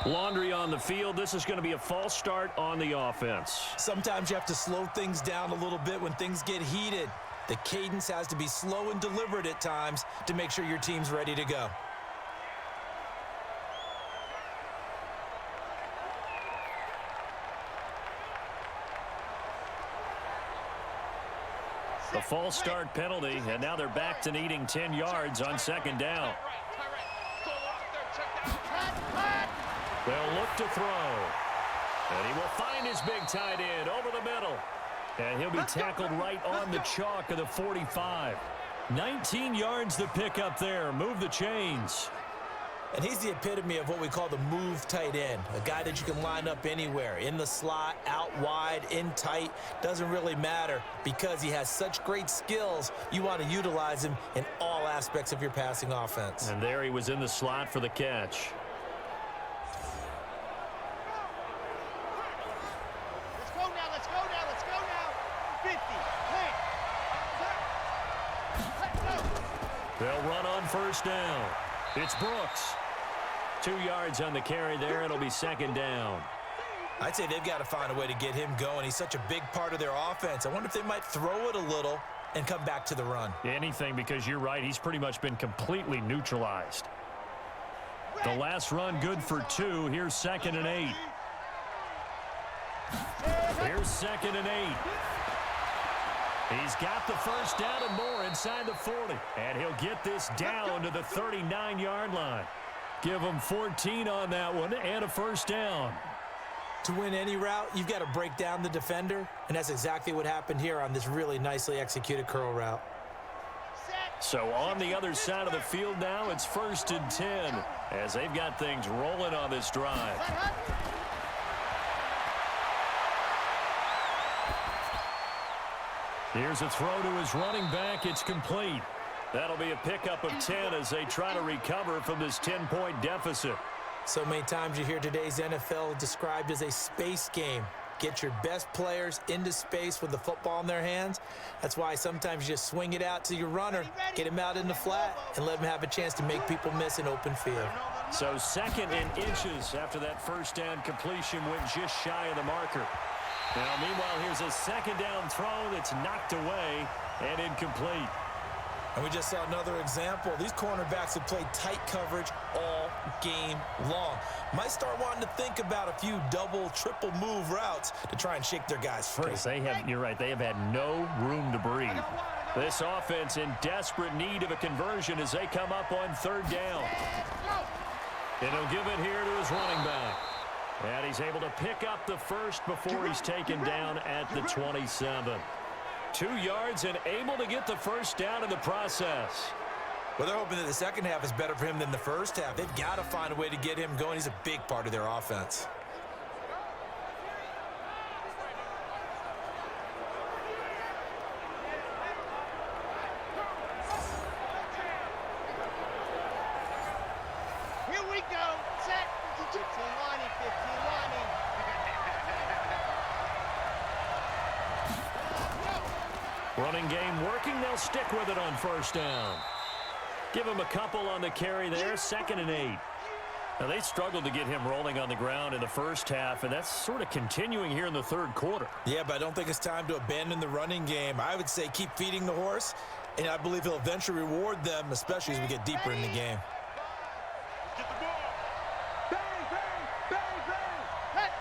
Laundry on the field. This is going to be a false start on the offense. Sometimes you have to slow things down a little bit when things get heated. The cadence has to be slow and deliberate at times to make sure your team's ready to go. A false start penalty, and now they're back to needing 10 yards on second down. They'll look to throw. And he will find his big tight end over the middle. And he'll be tackled right on the chalk of the 45. 19 yards to pick up there. Move the chains. And he's the epitome of what we call the move tight end, a guy that you can line up anywhere, in the slot, out wide, in tight, doesn't really matter because he has such great skills. You want to utilize him in all aspects of your passing offense. And there he was in the slot for the catch. Let's go now. 50, 10. They'll run on first down. It's Brooks. 2 yards on the carry there. It'll be second down. I'd say they've got to find a way to get him going. He's such a big part of their offense. I wonder if they might throw it a little and come back to the run. Anything, because you're right. He's pretty much been completely neutralized. The last run good for 2. Here's 2nd and 8. Here's 2nd and 8. He's got the first down and more inside the 40. And he'll get this down to the 39-yard line. Give him 14 on that one and a first down. To win any route, you've got to break down the defender, and that's exactly what happened here on this really nicely executed curl route. So on the other side of the field now, it's 1st and 10 as they've got things rolling on this drive. Here's a throw to his running back. It's complete. That'll be a pickup of 10 as they try to recover from this 10-point deficit. So many times you hear today's NFL described as a space game. Get your best players into space with the football in their hands. That's why sometimes you just swing it out to your runner, get him out in the flat, and let him have a chance to make people miss an open field. So 2nd and inches after that first down completion went just shy of the marker. Now, meanwhile, here's a 2nd down throw that's knocked away and incomplete. And we just saw another example. These cornerbacks have played tight coverage all game long. Might start wanting to think about a few double, triple move routes to try and shake their guys free. You're right, they have had no room to breathe. This offense in desperate need of a conversion as they come up on 3rd down. And he'll give it here to his running back. And he's able to pick up the first before he's taken down at the 27. 2 yards and able to get the first down in the process. Well, they're hoping that the second half is better for him than the first half. They've got to find a way to get him going. He's a big part of their offense. Here we go. Set. 15 lining, 15 lining. Running game working. They'll stick with it on first down. Give him a couple on the carry there. 2nd and 8. Now, they struggled to get him rolling on the ground in the first half, and that's sort of continuing here in the 3rd quarter. Yeah, but I don't think it's time to abandon the running game. I would say keep feeding the horse, and I believe he'll eventually reward them, especially as we get deeper in the game. Get the ball. Bang, bang, bang, bang. Hut.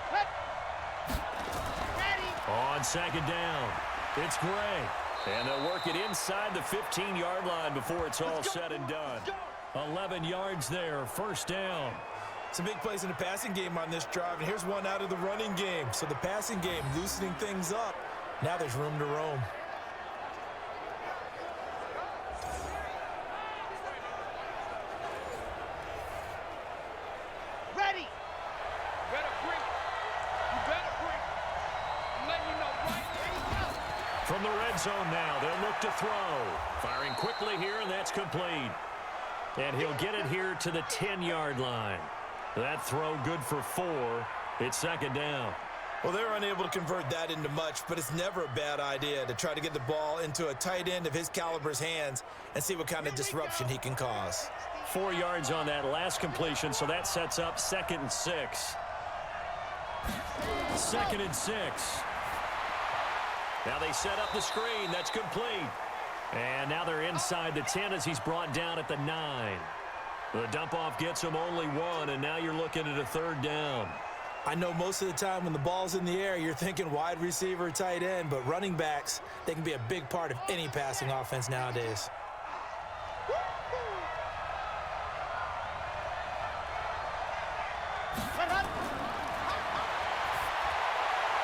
Ready. On 2nd down, it's Gray. And they'll work it inside the 15-yard line before it's all said and done. 11 yards there, first down. Some big plays in the passing game on this drive, and here's one out of the running game. So the passing game loosening things up. Now there's room to roam. Ready. You better bring. You better bring. I'm letting you know right now. From the red zone now, they'll look to throw. Firing quickly here, and that's complete. And he'll get it here to the 10-yard line. That throw good for 4. It's 2nd down. Well, they're unable to convert that into much, but it's never a bad idea to try to get the ball into a tight end of his caliber's hands and see what kind of disruption he can cause. 4 yards on that last completion, so that sets up 2nd and 6. 2nd and 6. Now they set up the screen. That's complete. And now they're inside the 10 as he's brought down at the 9. The dump-off gets him only 1, and now you're looking at a 3rd down. I know most of the time when the ball's in the air, you're thinking wide receiver, tight end, but running backs, they can be a big part of any passing offense nowadays.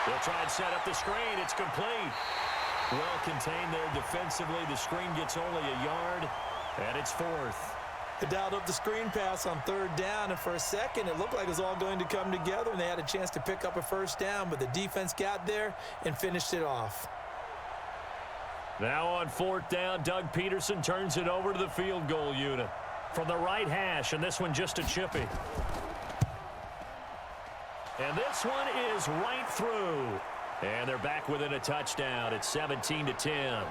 They'll try and set up the screen. It's complete. Well contained there defensively. The screen gets only a yard, and it's 4th. They dialed up the screen pass on 3rd down, and for a second, it looked like it was all going to come together, and they had a chance to pick up a first down, but the defense got there and finished it off. Now on 4th down, Doug Peterson turns it over to the field goal unit. From the right hash, and this one just a chippy. And this one is right through. And they're back within a touchdown. It's 17-10.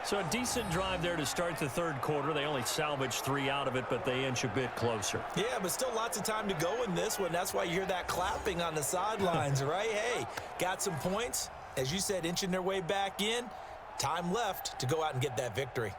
So a decent drive there to start the third quarter. They only salvaged 3 out of it, but they inch a bit closer. Yeah, but still lots of time to go in this one. That's why you hear that clapping on the sidelines, right? Hey, got some points. As you said, inching their way back in. Time left to go out and get that victory.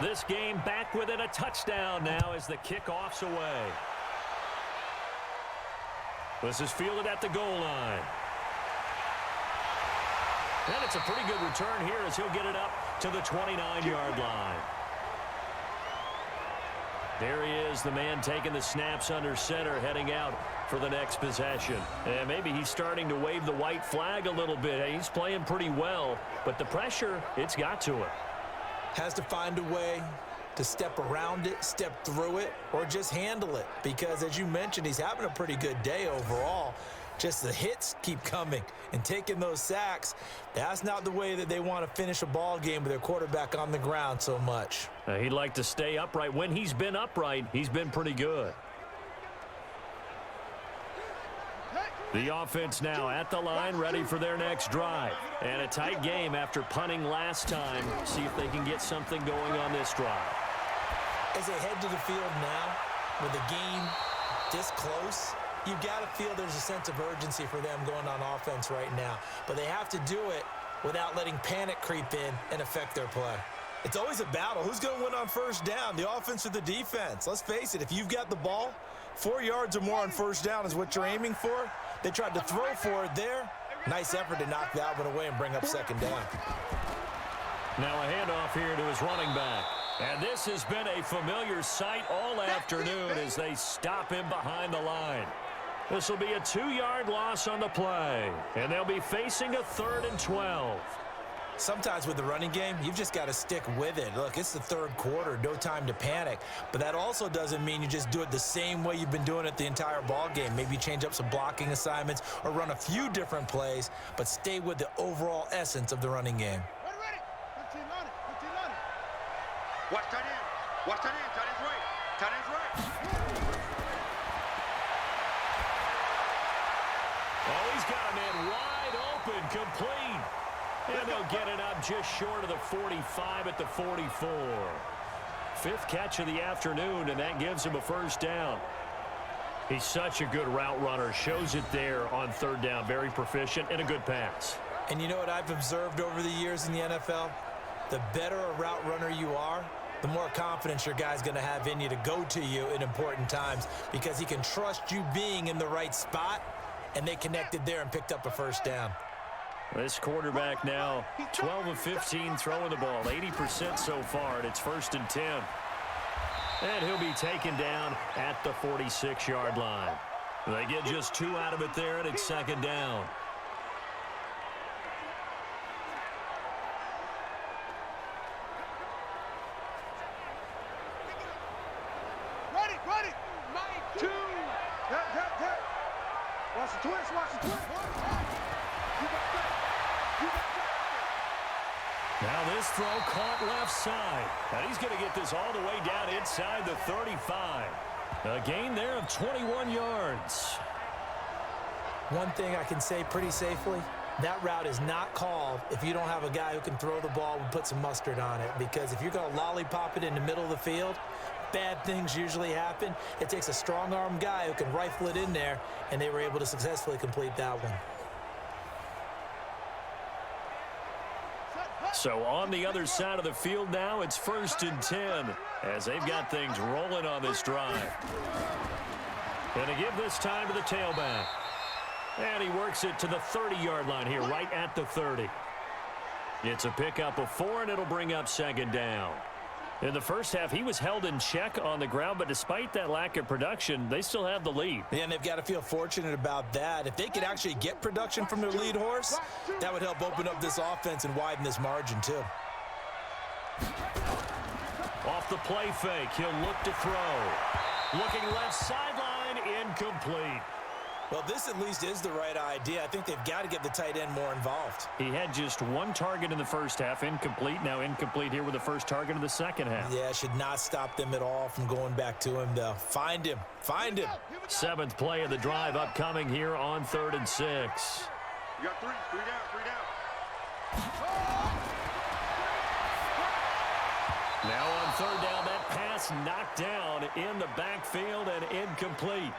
This game back within a touchdown now as the kickoff's away. This is fielded at the goal line. And it's a pretty good return here as he'll get it up to the 29-yard line. There he is, the man taking the snaps under center, heading out for the next possession. And maybe he's starting to wave the white flag a little bit. He's playing pretty well, but the pressure, it's got to him. Has to find a way to step around it, step through it, or just handle it. Because as you mentioned, he's having a pretty good day overall. Just the hits keep coming and taking those sacks. That's not the way that they want to finish a ball game with their quarterback on the ground so much. He'd like to stay upright. When he's been upright, he's been pretty good. The offense now at the line, ready for their next drive. And a tight game after punting last time. See if they can get something going on this drive. As they head to the field now, with the game this close, you've got to feel there's a sense of urgency for them going on offense right now. But they have to do it without letting panic creep in and affect their play. It's always a battle. Who's going to win on first down, the offense or the defense? Let's face it, if you've got the ball, 4 yards or more on first down is what you're aiming for. They tried to throw for it there. Nice effort to knock that one away and bring up second down. Now a handoff here to his running back. And this has been a familiar sight all afternoon as they stop him behind the line. This will be a 2-yard loss on the play. And they'll be facing a 3rd and 12. Sometimes with the running game, you've just got to stick with it. Look, it's the third quarter, no time to panic. But that also doesn't mean you just do it the same way you've been doing it the entire ball game. Maybe change up some blocking assignments or run a few different plays, but stay with the overall essence of the running game. Ready. 15 on it. 15 on it. Watch tight end. Watch tight end. Tight end's right. Tight end's right. Oh, he's got a man wide open, complete. And they'll get it up just short of the 45 at the 44. 5th catch of the afternoon, and that gives him a first down. He's such a good route runner. Shows it there on 3rd down. Very proficient and a good pass. And you know what I've observed over the years in the NFL? The better a route runner you are, the more confidence your guy's going to have in you to go to you in important times because he can trust you being in the right spot, and they connected there and picked up a first down. This quarterback now 12 of 15 throwing the ball, 80% so far, and it's 1st and 10. And he'll be taken down at the 46-yard line. They get just 2 out of it there, and it's 2nd down. Ready. 2. Tap. Watch the twist. Now this throw caught left side. And he's going to get this all the way down inside the 35. A gain there of 21 yards. One thing I can say pretty safely, that route is not called if you don't have a guy who can throw the ball and put some mustard on it. Because if you're going to lollipop it in the middle of the field, bad things usually happen. It takes a strong-arm guy who can rifle it in there, and they were able to successfully complete that one. So on the other side of the field now, it's 1st and 10 as they've got things rolling on this drive. And to give this time to the tailback. And he works it to the 30-yard line here, right at the 30. It's a pickup of 4, and it'll bring up 2nd down. In the first half, he was held in check on the ground, but despite that lack of production, they still have the lead. Yeah, and they've got to feel fortunate about that. If they could actually get production from their lead horse, that would help open up this offense and widen this margin, too. Off the play fake. He'll look to throw. Looking left sideline, incomplete. Well, this at least is the right idea. I think they've got to get the tight end more involved. He had just one target in the first half, incomplete. Now incomplete here with the first target of the second half. Yeah, should not stop them at all from going back to him, though. Find him. Find him. 7th play of the drive upcoming here on 3rd and 6. You got three down. Now on 3rd down, that pass knocked down in the backfield and incomplete.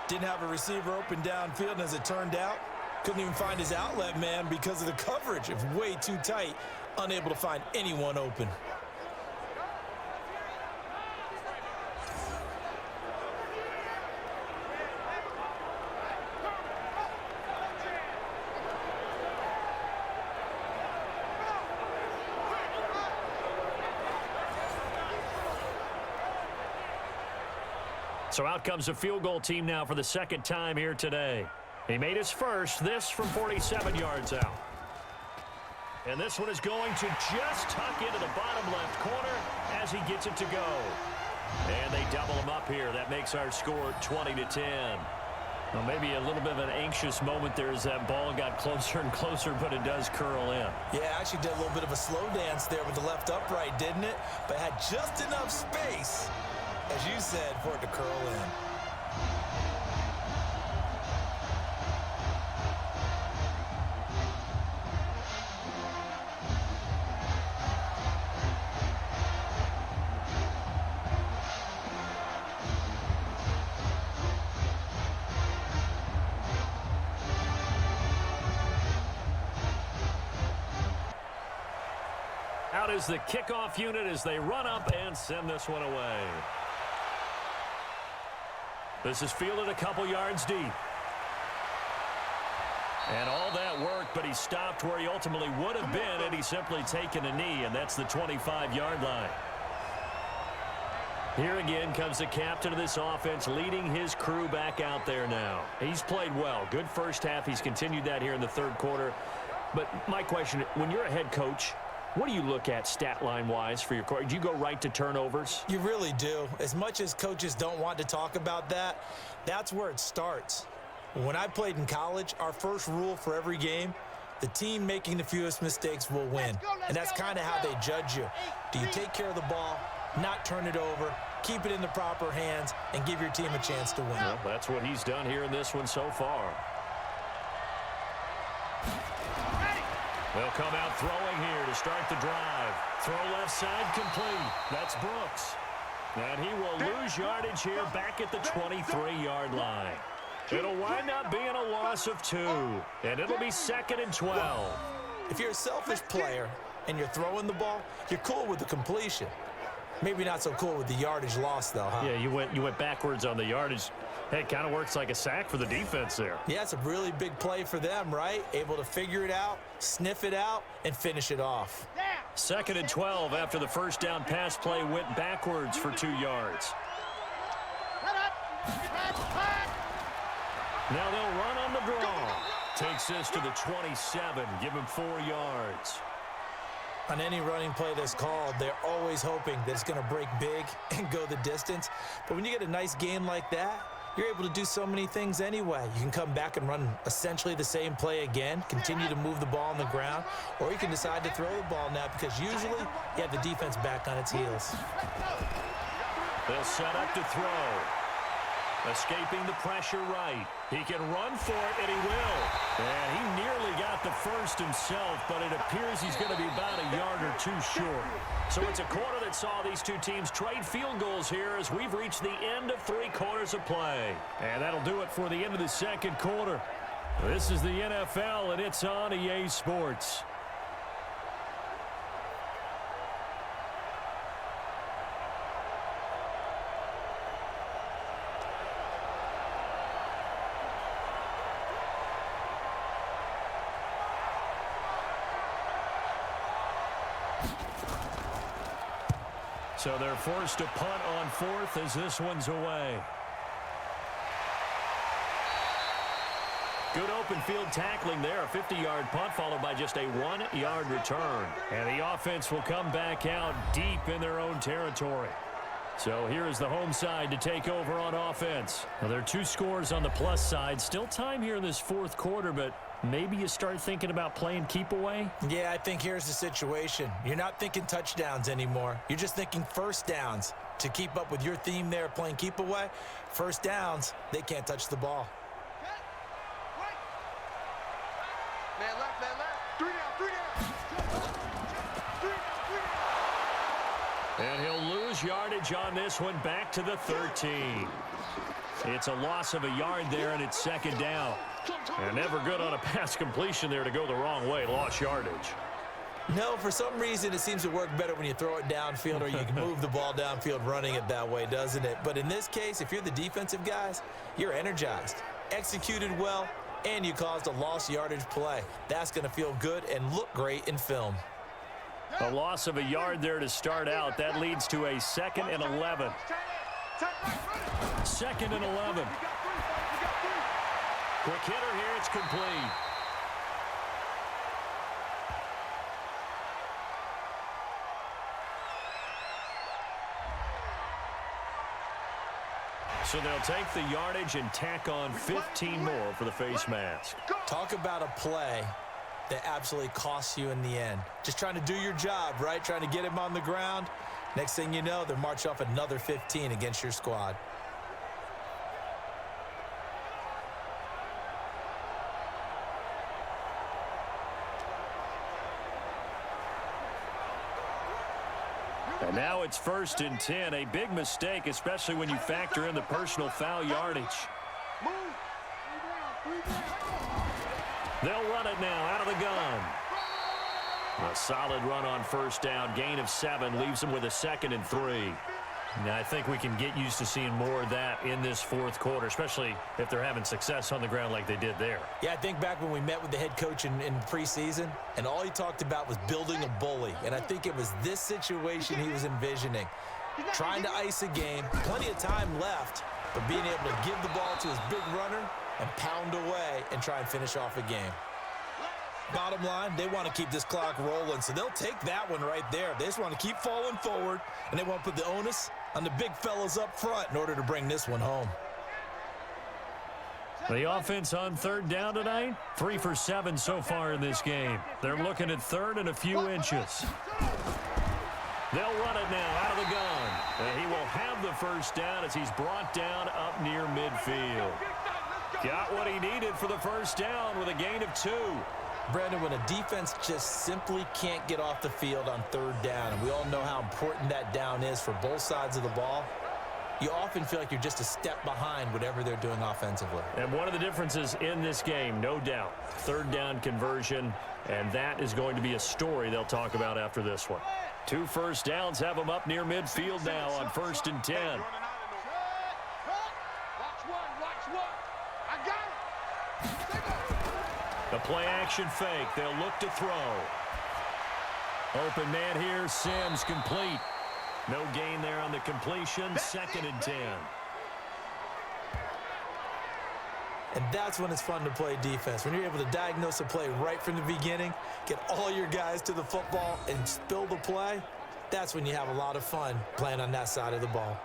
Didn't have a receiver open downfield, and as it turned out, couldn't even find his outlet man because of the coverage. It was way too tight, unable to find anyone open. So out comes a field goal team now for the second time here today. He made his first, this from 47 yards out. And this one is going to just tuck into the bottom left corner as he gets it to go. And they double him up here. That makes our score 20-10. Well, maybe a little bit of an anxious moment there as that ball got closer and closer, but it does curl in. Yeah, actually did a little bit of a slow dance there with the left upright, didn't it? But had just enough space, as you said, for it to curl in. Out is the kickoff unit as they run up and send this one away. This is fielded a couple yards deep. And all that work, but he stopped where he ultimately would have been had he simply taken a knee, and that's the 25-yard line. Here again comes the captain of this offense, leading his crew back out there now. He's played well. Good first half. He's continued that here in the third quarter. But my question, when you're a head coach, what do you look at stat line-wise for your coach? Do you go right to turnovers? You really do. As much as coaches don't want to talk about that, that's where it starts. When I played in college, our first rule for every game, the team making the fewest mistakes will win. And that's kind of how they judge you. Do you take care of the ball, not turn it over, keep it in the proper hands, and give your team a chance to win? Well, that's what he's done here in this one so far. They'll come out throwing here to start the drive. Throw left side complete. That's Brooks. And he will lose yardage here back at the 23-yard line. It'll wind up being a loss of 2. And it'll be 2nd and 12. If you're a selfish player and you're throwing the ball, you're cool with the completion. Maybe not so cool with the yardage loss, though, huh? Yeah, you went backwards on the yardage. Hey, it kind of works like a sack for the defense there. Yeah, it's a really big play for them, right? Able to figure it out, sniff it out, and finish it off. 2nd and 12 after the first down pass play went backwards for 2 yards. Now they'll run on the draw. Takes this to the 27, give him 4 yards. On any running play that's called, they're always hoping that it's going to break big and go the distance. But when you get a nice gain like that, you're able to do so many things anyway. You can come back and run essentially the same play again, continue to move the ball on the ground, or you can decide to throw the ball now because usually you have the defense back on its heels. They'll set up to throw. Escaping the pressure right. He can run for it, and he will. And he nearly got the first himself, but it appears he's going to be about a yard or 2 short. So it's a quarter that saw these two teams trade field goals here as we've reached the end of 3 quarters of play. And that'll do it for the end of the second quarter. This is the NFL, and it's on EA Sports. So they're forced to punt on 4th as this one's away. Good open field tackling there. A 50-yard punt followed by just a 1-yard return. And the offense will come back out deep in their own territory. So here is the home side to take over on offense. Now, there are 2 scores on the plus side. Still time here in this fourth quarter, but maybe you start thinking about playing keep away? Yeah, I think here's the situation. You're not thinking touchdowns anymore. You're just thinking first downs. To keep up with your theme there, playing keep away, first downs, they can't touch the ball. Man left, man left. 3 down. And he'll lose yardage on this one, back to the 13. It's a loss of a yard there, and it's second down. And never good on a pass completion there to go the wrong way. Lost yardage. No, for some reason it seems to work better when you throw it downfield or you can move the ball downfield running it that way, doesn't it? But in this case, if you're the defensive guys, you're energized, executed well, and you caused a lost yardage play. That's going to feel good and look great in film. A loss of a yard there to start out. That leads to a 2nd and 11. 2nd and 11. Quick hitter here. It's complete. So they'll take the yardage and tack on 15 more for the face mask. Talk about a play that absolutely costs you in the end. Just trying to do your job, right? Trying to get him on the ground. Next thing you know, they're march off another 15 against your squad. And now it's 1st and 10. A big mistake, especially when you factor in the personal foul yardage. They'll run it now out of the gun. A solid run on first down. Gain of 7 leaves them with a 2nd and 3. Now, I think we can get used to seeing more of that in this fourth quarter, especially if they're having success on the ground like they did there. Yeah, I think back when we met with the head coach in preseason, and all he talked about was building a bully. And I think it was this situation he was envisioning. Trying to ice a game, plenty of time left, but being able to give the ball to his big runner and pound away and try and finish off a game. Bottom line, they want to keep this clock rolling, so they'll take that one right there. They just want to keep falling forward, and they want to put the onus on the big fellas up front in order to bring this one home. The offense on 3rd down tonight, 3 for 7 so far in this game. They're looking at 3rd and a few inches. They'll run it now out of the gun. And he will have the first down as he's brought down up near midfield. Got what he needed for the first down with a gain of 2. Brandon, when a defense just simply can't get off the field on 3rd down, and we all know how important that down is for both sides of the ball, you often feel like you're just a step behind whatever they're doing offensively. And one of the differences in this game, no doubt, 3rd down conversion, and that is going to be a story they'll talk about after this one. 2 first downs have them up near midfield now on 1st and 10. Watch one. I got it. The play action fake. They'll look to throw. Open man here. Sims complete. No gain there on the completion. 2nd and 10. And that's when it's fun to play defense. When you're able to diagnose a play right from the beginning, get all your guys to the football and spill the play, that's when you have a lot of fun playing on that side of the ball.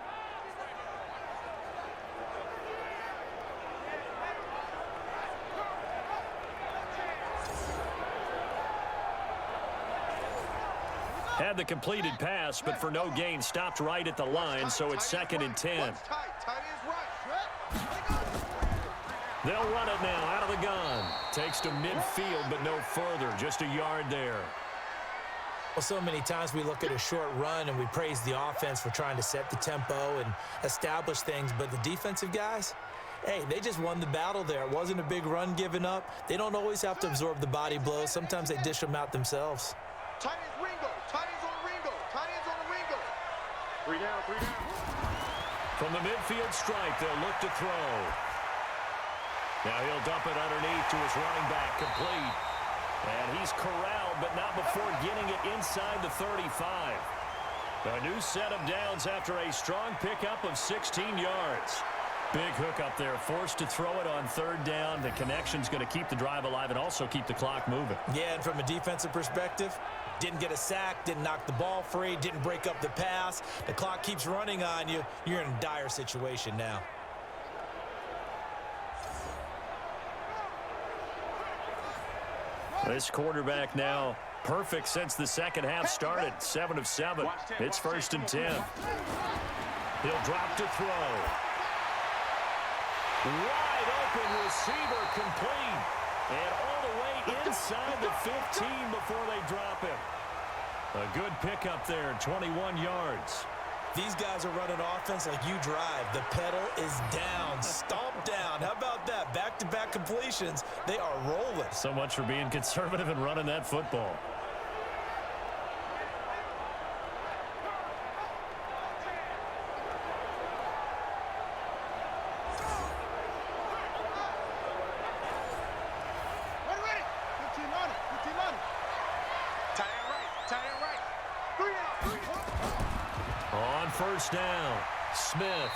Had the completed pass, but for no gain, stopped right at the line, so it's 2nd and 10. They'll run it now out of the gun. Takes to midfield, but no further. Just a yard there. Well, so many times we look at a short run and we praise the offense for trying to set the tempo and establish things, but the defensive guys, hey, they just won the battle there. It wasn't a big run given up. They don't always have to absorb the body blows. Sometimes they dish them out themselves. Tight ends Ringo. Tight ends on the Ringo. Tight ends on the Ringo. 3 down. From the midfield stripe, they'll look to throw. Now he'll dump it underneath to his running back, complete. And he's corralled, but not before getting it inside the 35. A new set of downs after a strong pickup of 16 yards. Big hook up there, forced to throw it on third down. The connection's going to keep the drive alive and also keep the clock moving. Yeah, and from a defensive perspective, didn't get a sack, didn't knock the ball free, didn't break up the pass. The clock keeps running on you. You're in a dire situation now. This quarterback now perfect since the second half started. 7 of 7. It's 1st and 10. He'll drop to throw. Wide open receiver complete. And all the way inside the 15 before they drop him. A good pickup there, 21 yards. These guys are running offense like you drive. The pedal is down, stomp down. How about that? Back-to-back completions. They are rolling. So much for being conservative and running that football. Ready. 15 on it. 15 on it. Tight end right. Tight end right. 3 out. 3 out. On first down, Smith.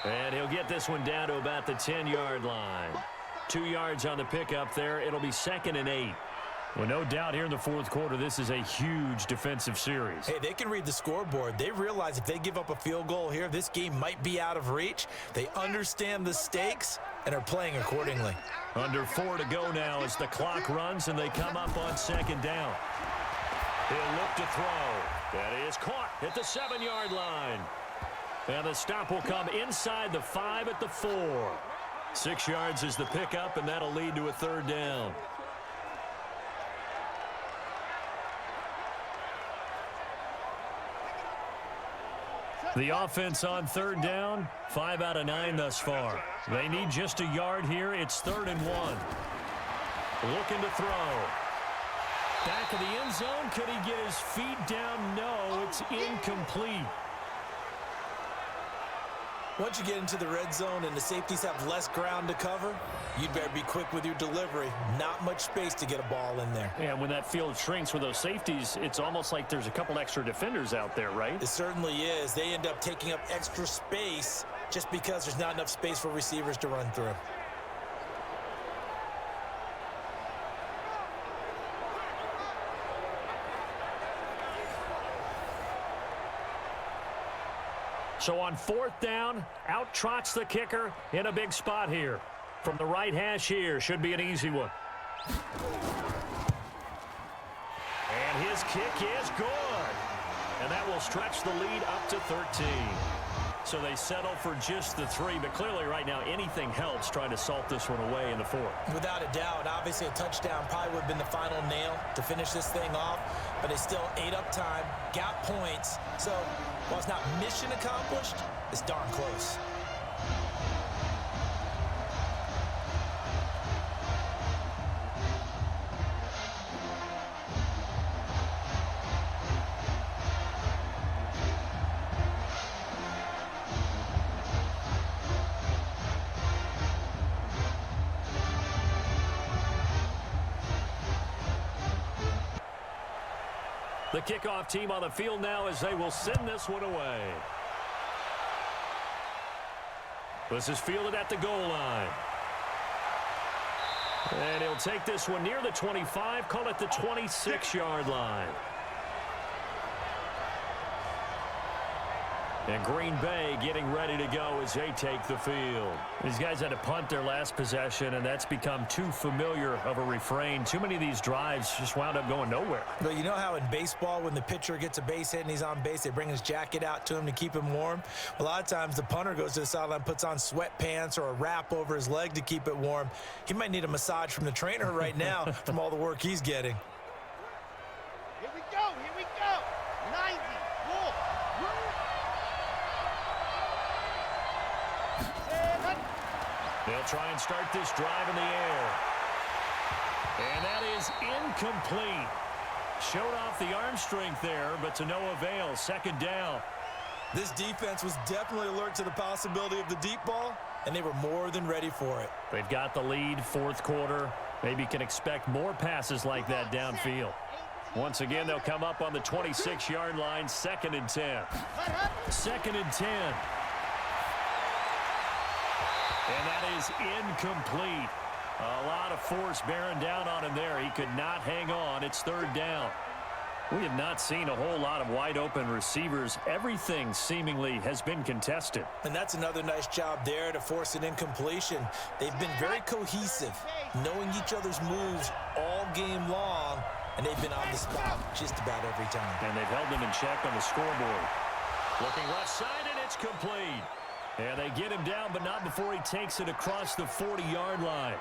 And he'll get this one down to about the 10-yard line. 2 yards on the pickup there. It'll be 2nd and 8. Well, no doubt here in the fourth quarter, this is a huge defensive series. Hey, they can read the scoreboard. They realize if they give up a field goal here, this game might be out of reach. They understand the stakes and are playing accordingly. Under 4 to go now as the clock runs and they come up on 2nd down. He'll look to throw. That is caught at the 7-yard line. And the stop will come inside the 5 at the 4. 6 yards is the pickup, and that'll lead to a 3rd down. The offense on 3rd down, 5 out of 9 thus far. They need just a yard here. It's 3rd and 1. Looking to throw. Back of the end zone. Could he get his feet down? No, it's incomplete. Once you get into the red zone and the safeties have less ground to cover, you'd better be quick with your delivery. Not much space to get a ball in there. And when that field shrinks with those safeties, it's almost like there's a couple extra defenders out there, right? It certainly is. They end up taking up extra space just because there's not enough space for receivers to run through. So on 4th down, out trots the kicker in a big spot here. From the right hash here, should be an easy one. And his kick is good. And that will stretch the lead up to 13. So they settle for just the 3, but clearly right now anything helps trying to salt this one away in the 4th. Without a doubt, obviously a touchdown probably would have been the final nail to finish this thing off, but they still ate up time, got points. So while it's not mission accomplished, it's darn close. The kickoff team on the field now as they will send this one away. This is fielded at the goal line. And he'll take this one near the 25, call it the 26-yard line. And Green Bay getting ready to go as they take the field. These guys had to punt their last possession, and that's become too familiar of a refrain. Too many of these drives just wound up going nowhere. But you know how in baseball, when the pitcher gets a base hit and he's on base, they bring his jacket out to him to keep him warm? A lot of times the punter goes to the sideline, puts on sweatpants or a wrap over his leg to keep it warm. He might need a massage from the trainer right now from all the work he's getting. Here we go. Here we go. 90. Wolf. They'll try and start this drive in the air. And that is incomplete. Showed off the arm strength there, but to no avail. 2nd down. This defense was definitely alert to the possibility of the deep ball, and they were more than ready for it. They've got the lead, 4th quarter. Maybe can expect more passes like that downfield. Once again, they'll come up on the 26-yard line, 2nd and 10. 2nd and 10. And that is incomplete. A lot of force bearing down on him there. He could not hang on. It's third down. We have not seen a whole lot of wide-open receivers. Everything seemingly has been contested. And that's another nice job there to force an incompletion. They've been very cohesive, knowing each other's moves all game long, and they've been on the spot just about every time. And they've held them in check on the scoreboard. Looking left side, and it's complete. And they get him down, but not before he takes it across the 40-yard line.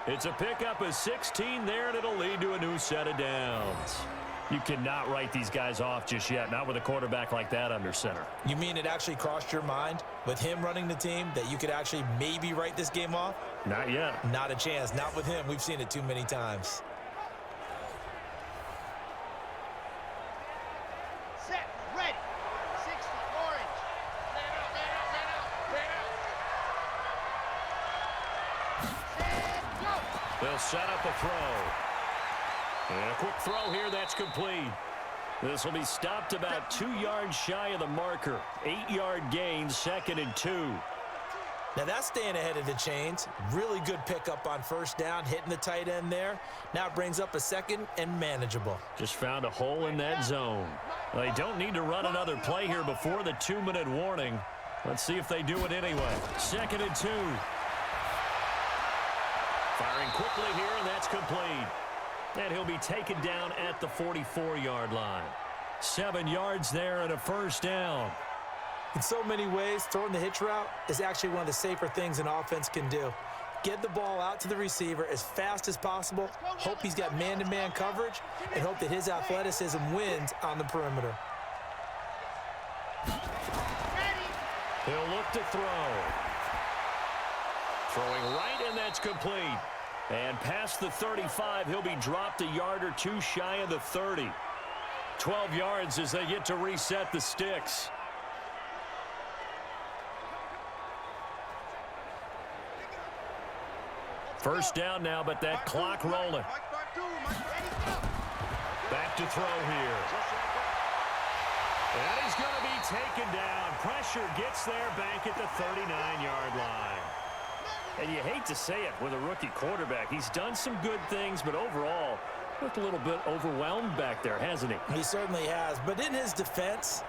It's a pickup of 16 there, and it'll lead to a new set of downs. You cannot write these guys off just yet, not with a quarterback like that under center. You mean it actually crossed your mind with him running the team that you could actually maybe write this game off? Not yet. Not a chance. Not with him. We've seen it too many times. Set, ready. 60, orange. Man out, man out, man out, man out. Set, go. They'll set up a throw. And a quick throw here, that's complete. This will be stopped about 2 yards shy of the marker. 8-yard gain, 2nd and 2. Now that's staying ahead of the chains. Really good pickup on first down, hitting the tight end there. Now it brings up a 2nd and manageable. Just found a hole in that zone. They don't need to run another play here before the 2-minute warning. Let's see if they do it anyway. 2nd and 2. Firing quickly here, and that's complete. And he'll be taken down at the 44-yard line. 7 yards there and a first down. In so many ways, throwing the hitch route is actually one of the safer things an offense can do. Get the ball out to the receiver as fast as possible, hope he's got man-to-man coverage, and hope that his athleticism wins on the perimeter. He'll look to throw. Throwing right, and that's complete. And past the 35, he'll be dropped a yard or two shy of the 30. 12 yards as they get to reset the Stix. First down now, but that clock rolling. Back to throw here. And he's going to be taken down. Pressure gets there back at the 39-yard line. And you hate to say it with a rookie quarterback. He's done some good things, but overall, looked a little bit overwhelmed back there, hasn't he? He certainly has. But in his defense,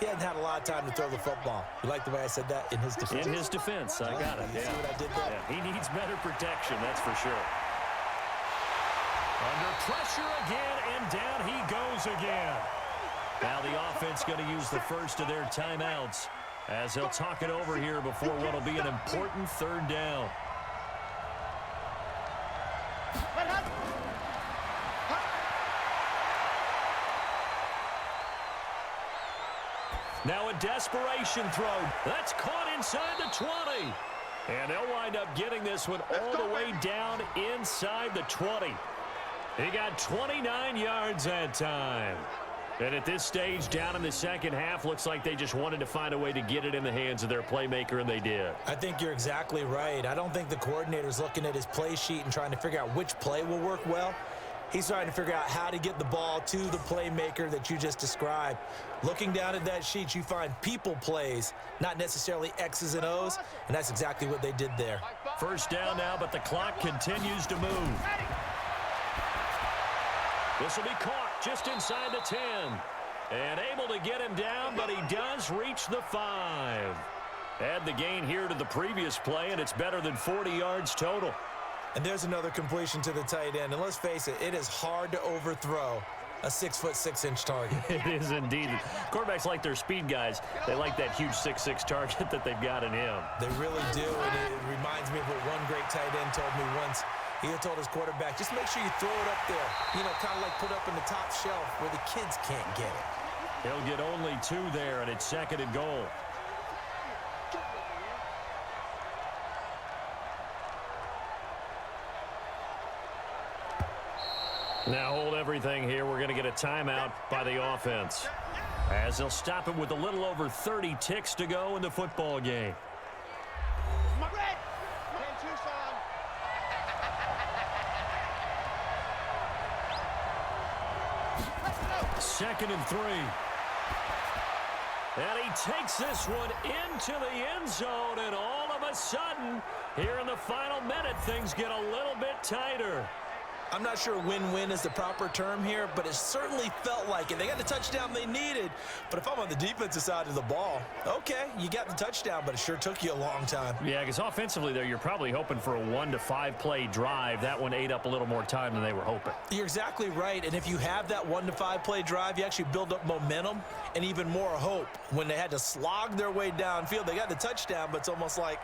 he hasn't had a lot of time to throw the football. You like the way I said that? In his defense. In his defense, I got it. You see what I did there? Yeah, he needs better protection, that's for sure. Under pressure again, and down he goes again. Now the offense going to use the first of their timeouts as they'll talk it over here before what will be an important third down. Now a desperation throw. That's caught inside the 20. And they'll wind up getting this one all the way down inside the 20. He got 29 yards that time. And at this stage, down in the second half, looks like they just wanted to find a way to get it in the hands of their playmaker, and they did. I think you're exactly right. I don't think the coordinator's looking at his play sheet and trying to figure out which play will work well. He's trying to figure out how to get the ball to the playmaker that you just described. Looking down at that sheet, you find people plays, not necessarily X's and O's, and that's exactly what they did there. First down now, but the clock continues to move. This will be caught just inside the 10. And able to get him down, but he does reach the 5. Add the gain here to the previous play, and it's better than 40 yards total. And there's another completion to the tight end. And let's face it, it is hard to overthrow a 6'6" target. It is indeed. Quarterbacks like their speed guys. They like that huge 6'6" target that they've got in him. They really do, and it reminds me of what one great tight end told me once. He had told his quarterback, just make sure you throw it up there. You know, kind of like put up in the top shelf where the kids can't get it. He'll get only 2 there, and it's 2nd and goal. Now hold everything here. We're going to get a timeout by the offense, as they'll stop it with a little over 30 ticks to go in the football game. Red. 10 Tucson. 2nd and 3. And he takes this one into the end zone, and all of a sudden, here in the final minute, things get a little bit tighter. I'm not sure win-win is the proper term here, but it certainly felt like it. They got the touchdown they needed, but if I'm on the defensive side of the ball, okay, you got the touchdown, but it sure took you a long time. Yeah, because offensively there, you're probably hoping for a 1 to 5 play drive. That one ate up a little more time than they were hoping. You're exactly right, and if you have that 1 to 5 play drive, you actually build up momentum and even more hope. When they had to slog their way downfield, they got the touchdown, but it's almost like,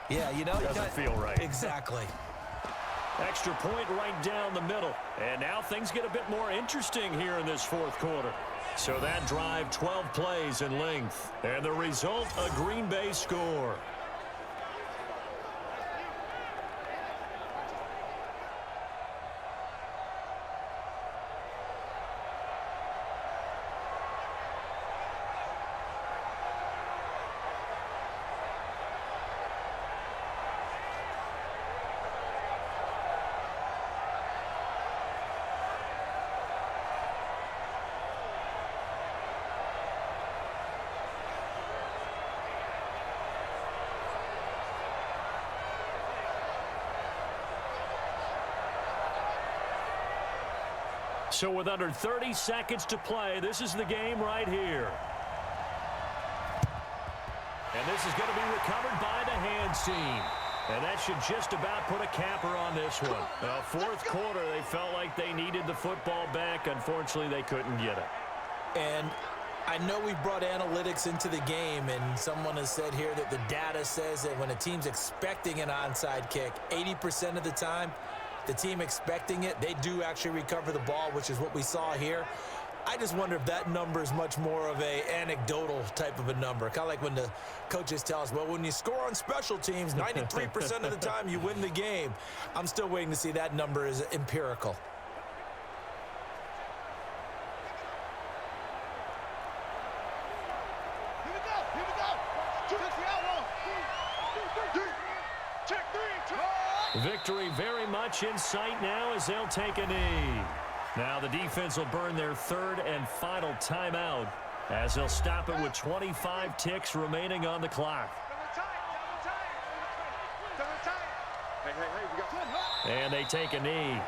yeah, you know, doesn't feel right. Exactly. Extra point right down the middle. And now things get a bit more interesting here in this fourth quarter. So that drive, 12 plays in length. And the result, a Green Bay score. So with under 30 seconds to play, this is the game right here. And this is going to be recovered by the hands team. And that should just about put a capper on this one. Fourth quarter, they felt like they needed the football back. Unfortunately, they couldn't get it. And I know we brought analytics into the game, and someone has said here that the data says that when a team's expecting an onside kick, 80% of the time, the team expecting it, they do actually recover the ball, which is what we saw here. I just wonder if that number is much more of a anecdotal type of a number. Kind of like when the coaches tell us, well, when you score on special teams, 93% of the time you win the game. I'm still waiting to see that number is empirical. Here we go. Here we go. Check the outlaw. Check 3. Victory very much in sight now as they'll take a knee. Now the defense will burn their third and final timeout as they'll stop it with 25 ticks remaining on the clock. And they take a knee.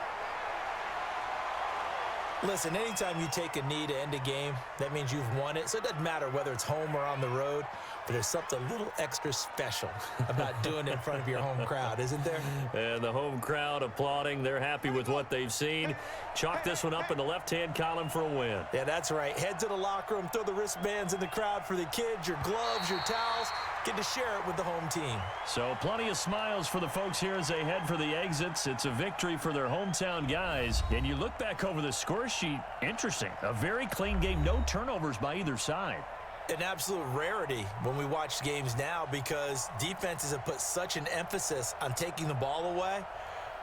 Listen, anytime you take a knee to end a game, that means you've won it. So it doesn't matter whether it's home or on the road, but there's something a little extra special about doing it in front of your home crowd, isn't there? And the home crowd applauding. They're happy with what they've seen. Chalk this one up in the left-hand column for a win. Yeah, that's right. Head to the locker room, throw the wristbands in the crowd for the kids, your gloves, your towels. Get to share it with the home team. So plenty of smiles for the folks here as they head for the exits. It's a victory for their hometown guys. And you look back over the score sheet, interesting. A very clean game, no turnovers by either side. An absolute rarity when we watch games now because defenses have put such an emphasis on taking the ball away.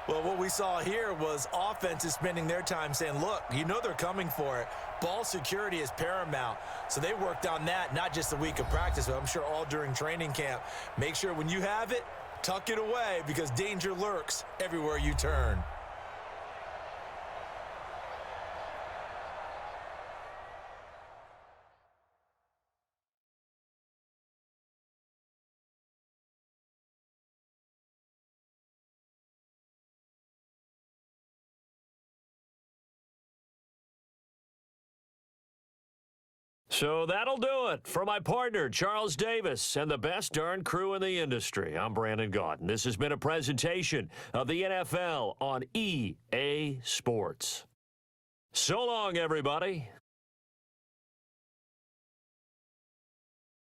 Well, what we saw here was offenses spending their time saying, look, you know they're coming for it. Ball security is paramount. So they worked on that, not just a week of practice, but I'm sure all during training camp. Make sure when you have it, tuck it away because danger lurks everywhere you turn. So that'll do it. For my partner, Charles Davis, and the best darn crew in the industry, I'm Brandon Gaudin. This has been a presentation of the NFL on EA Sports. So long, everybody.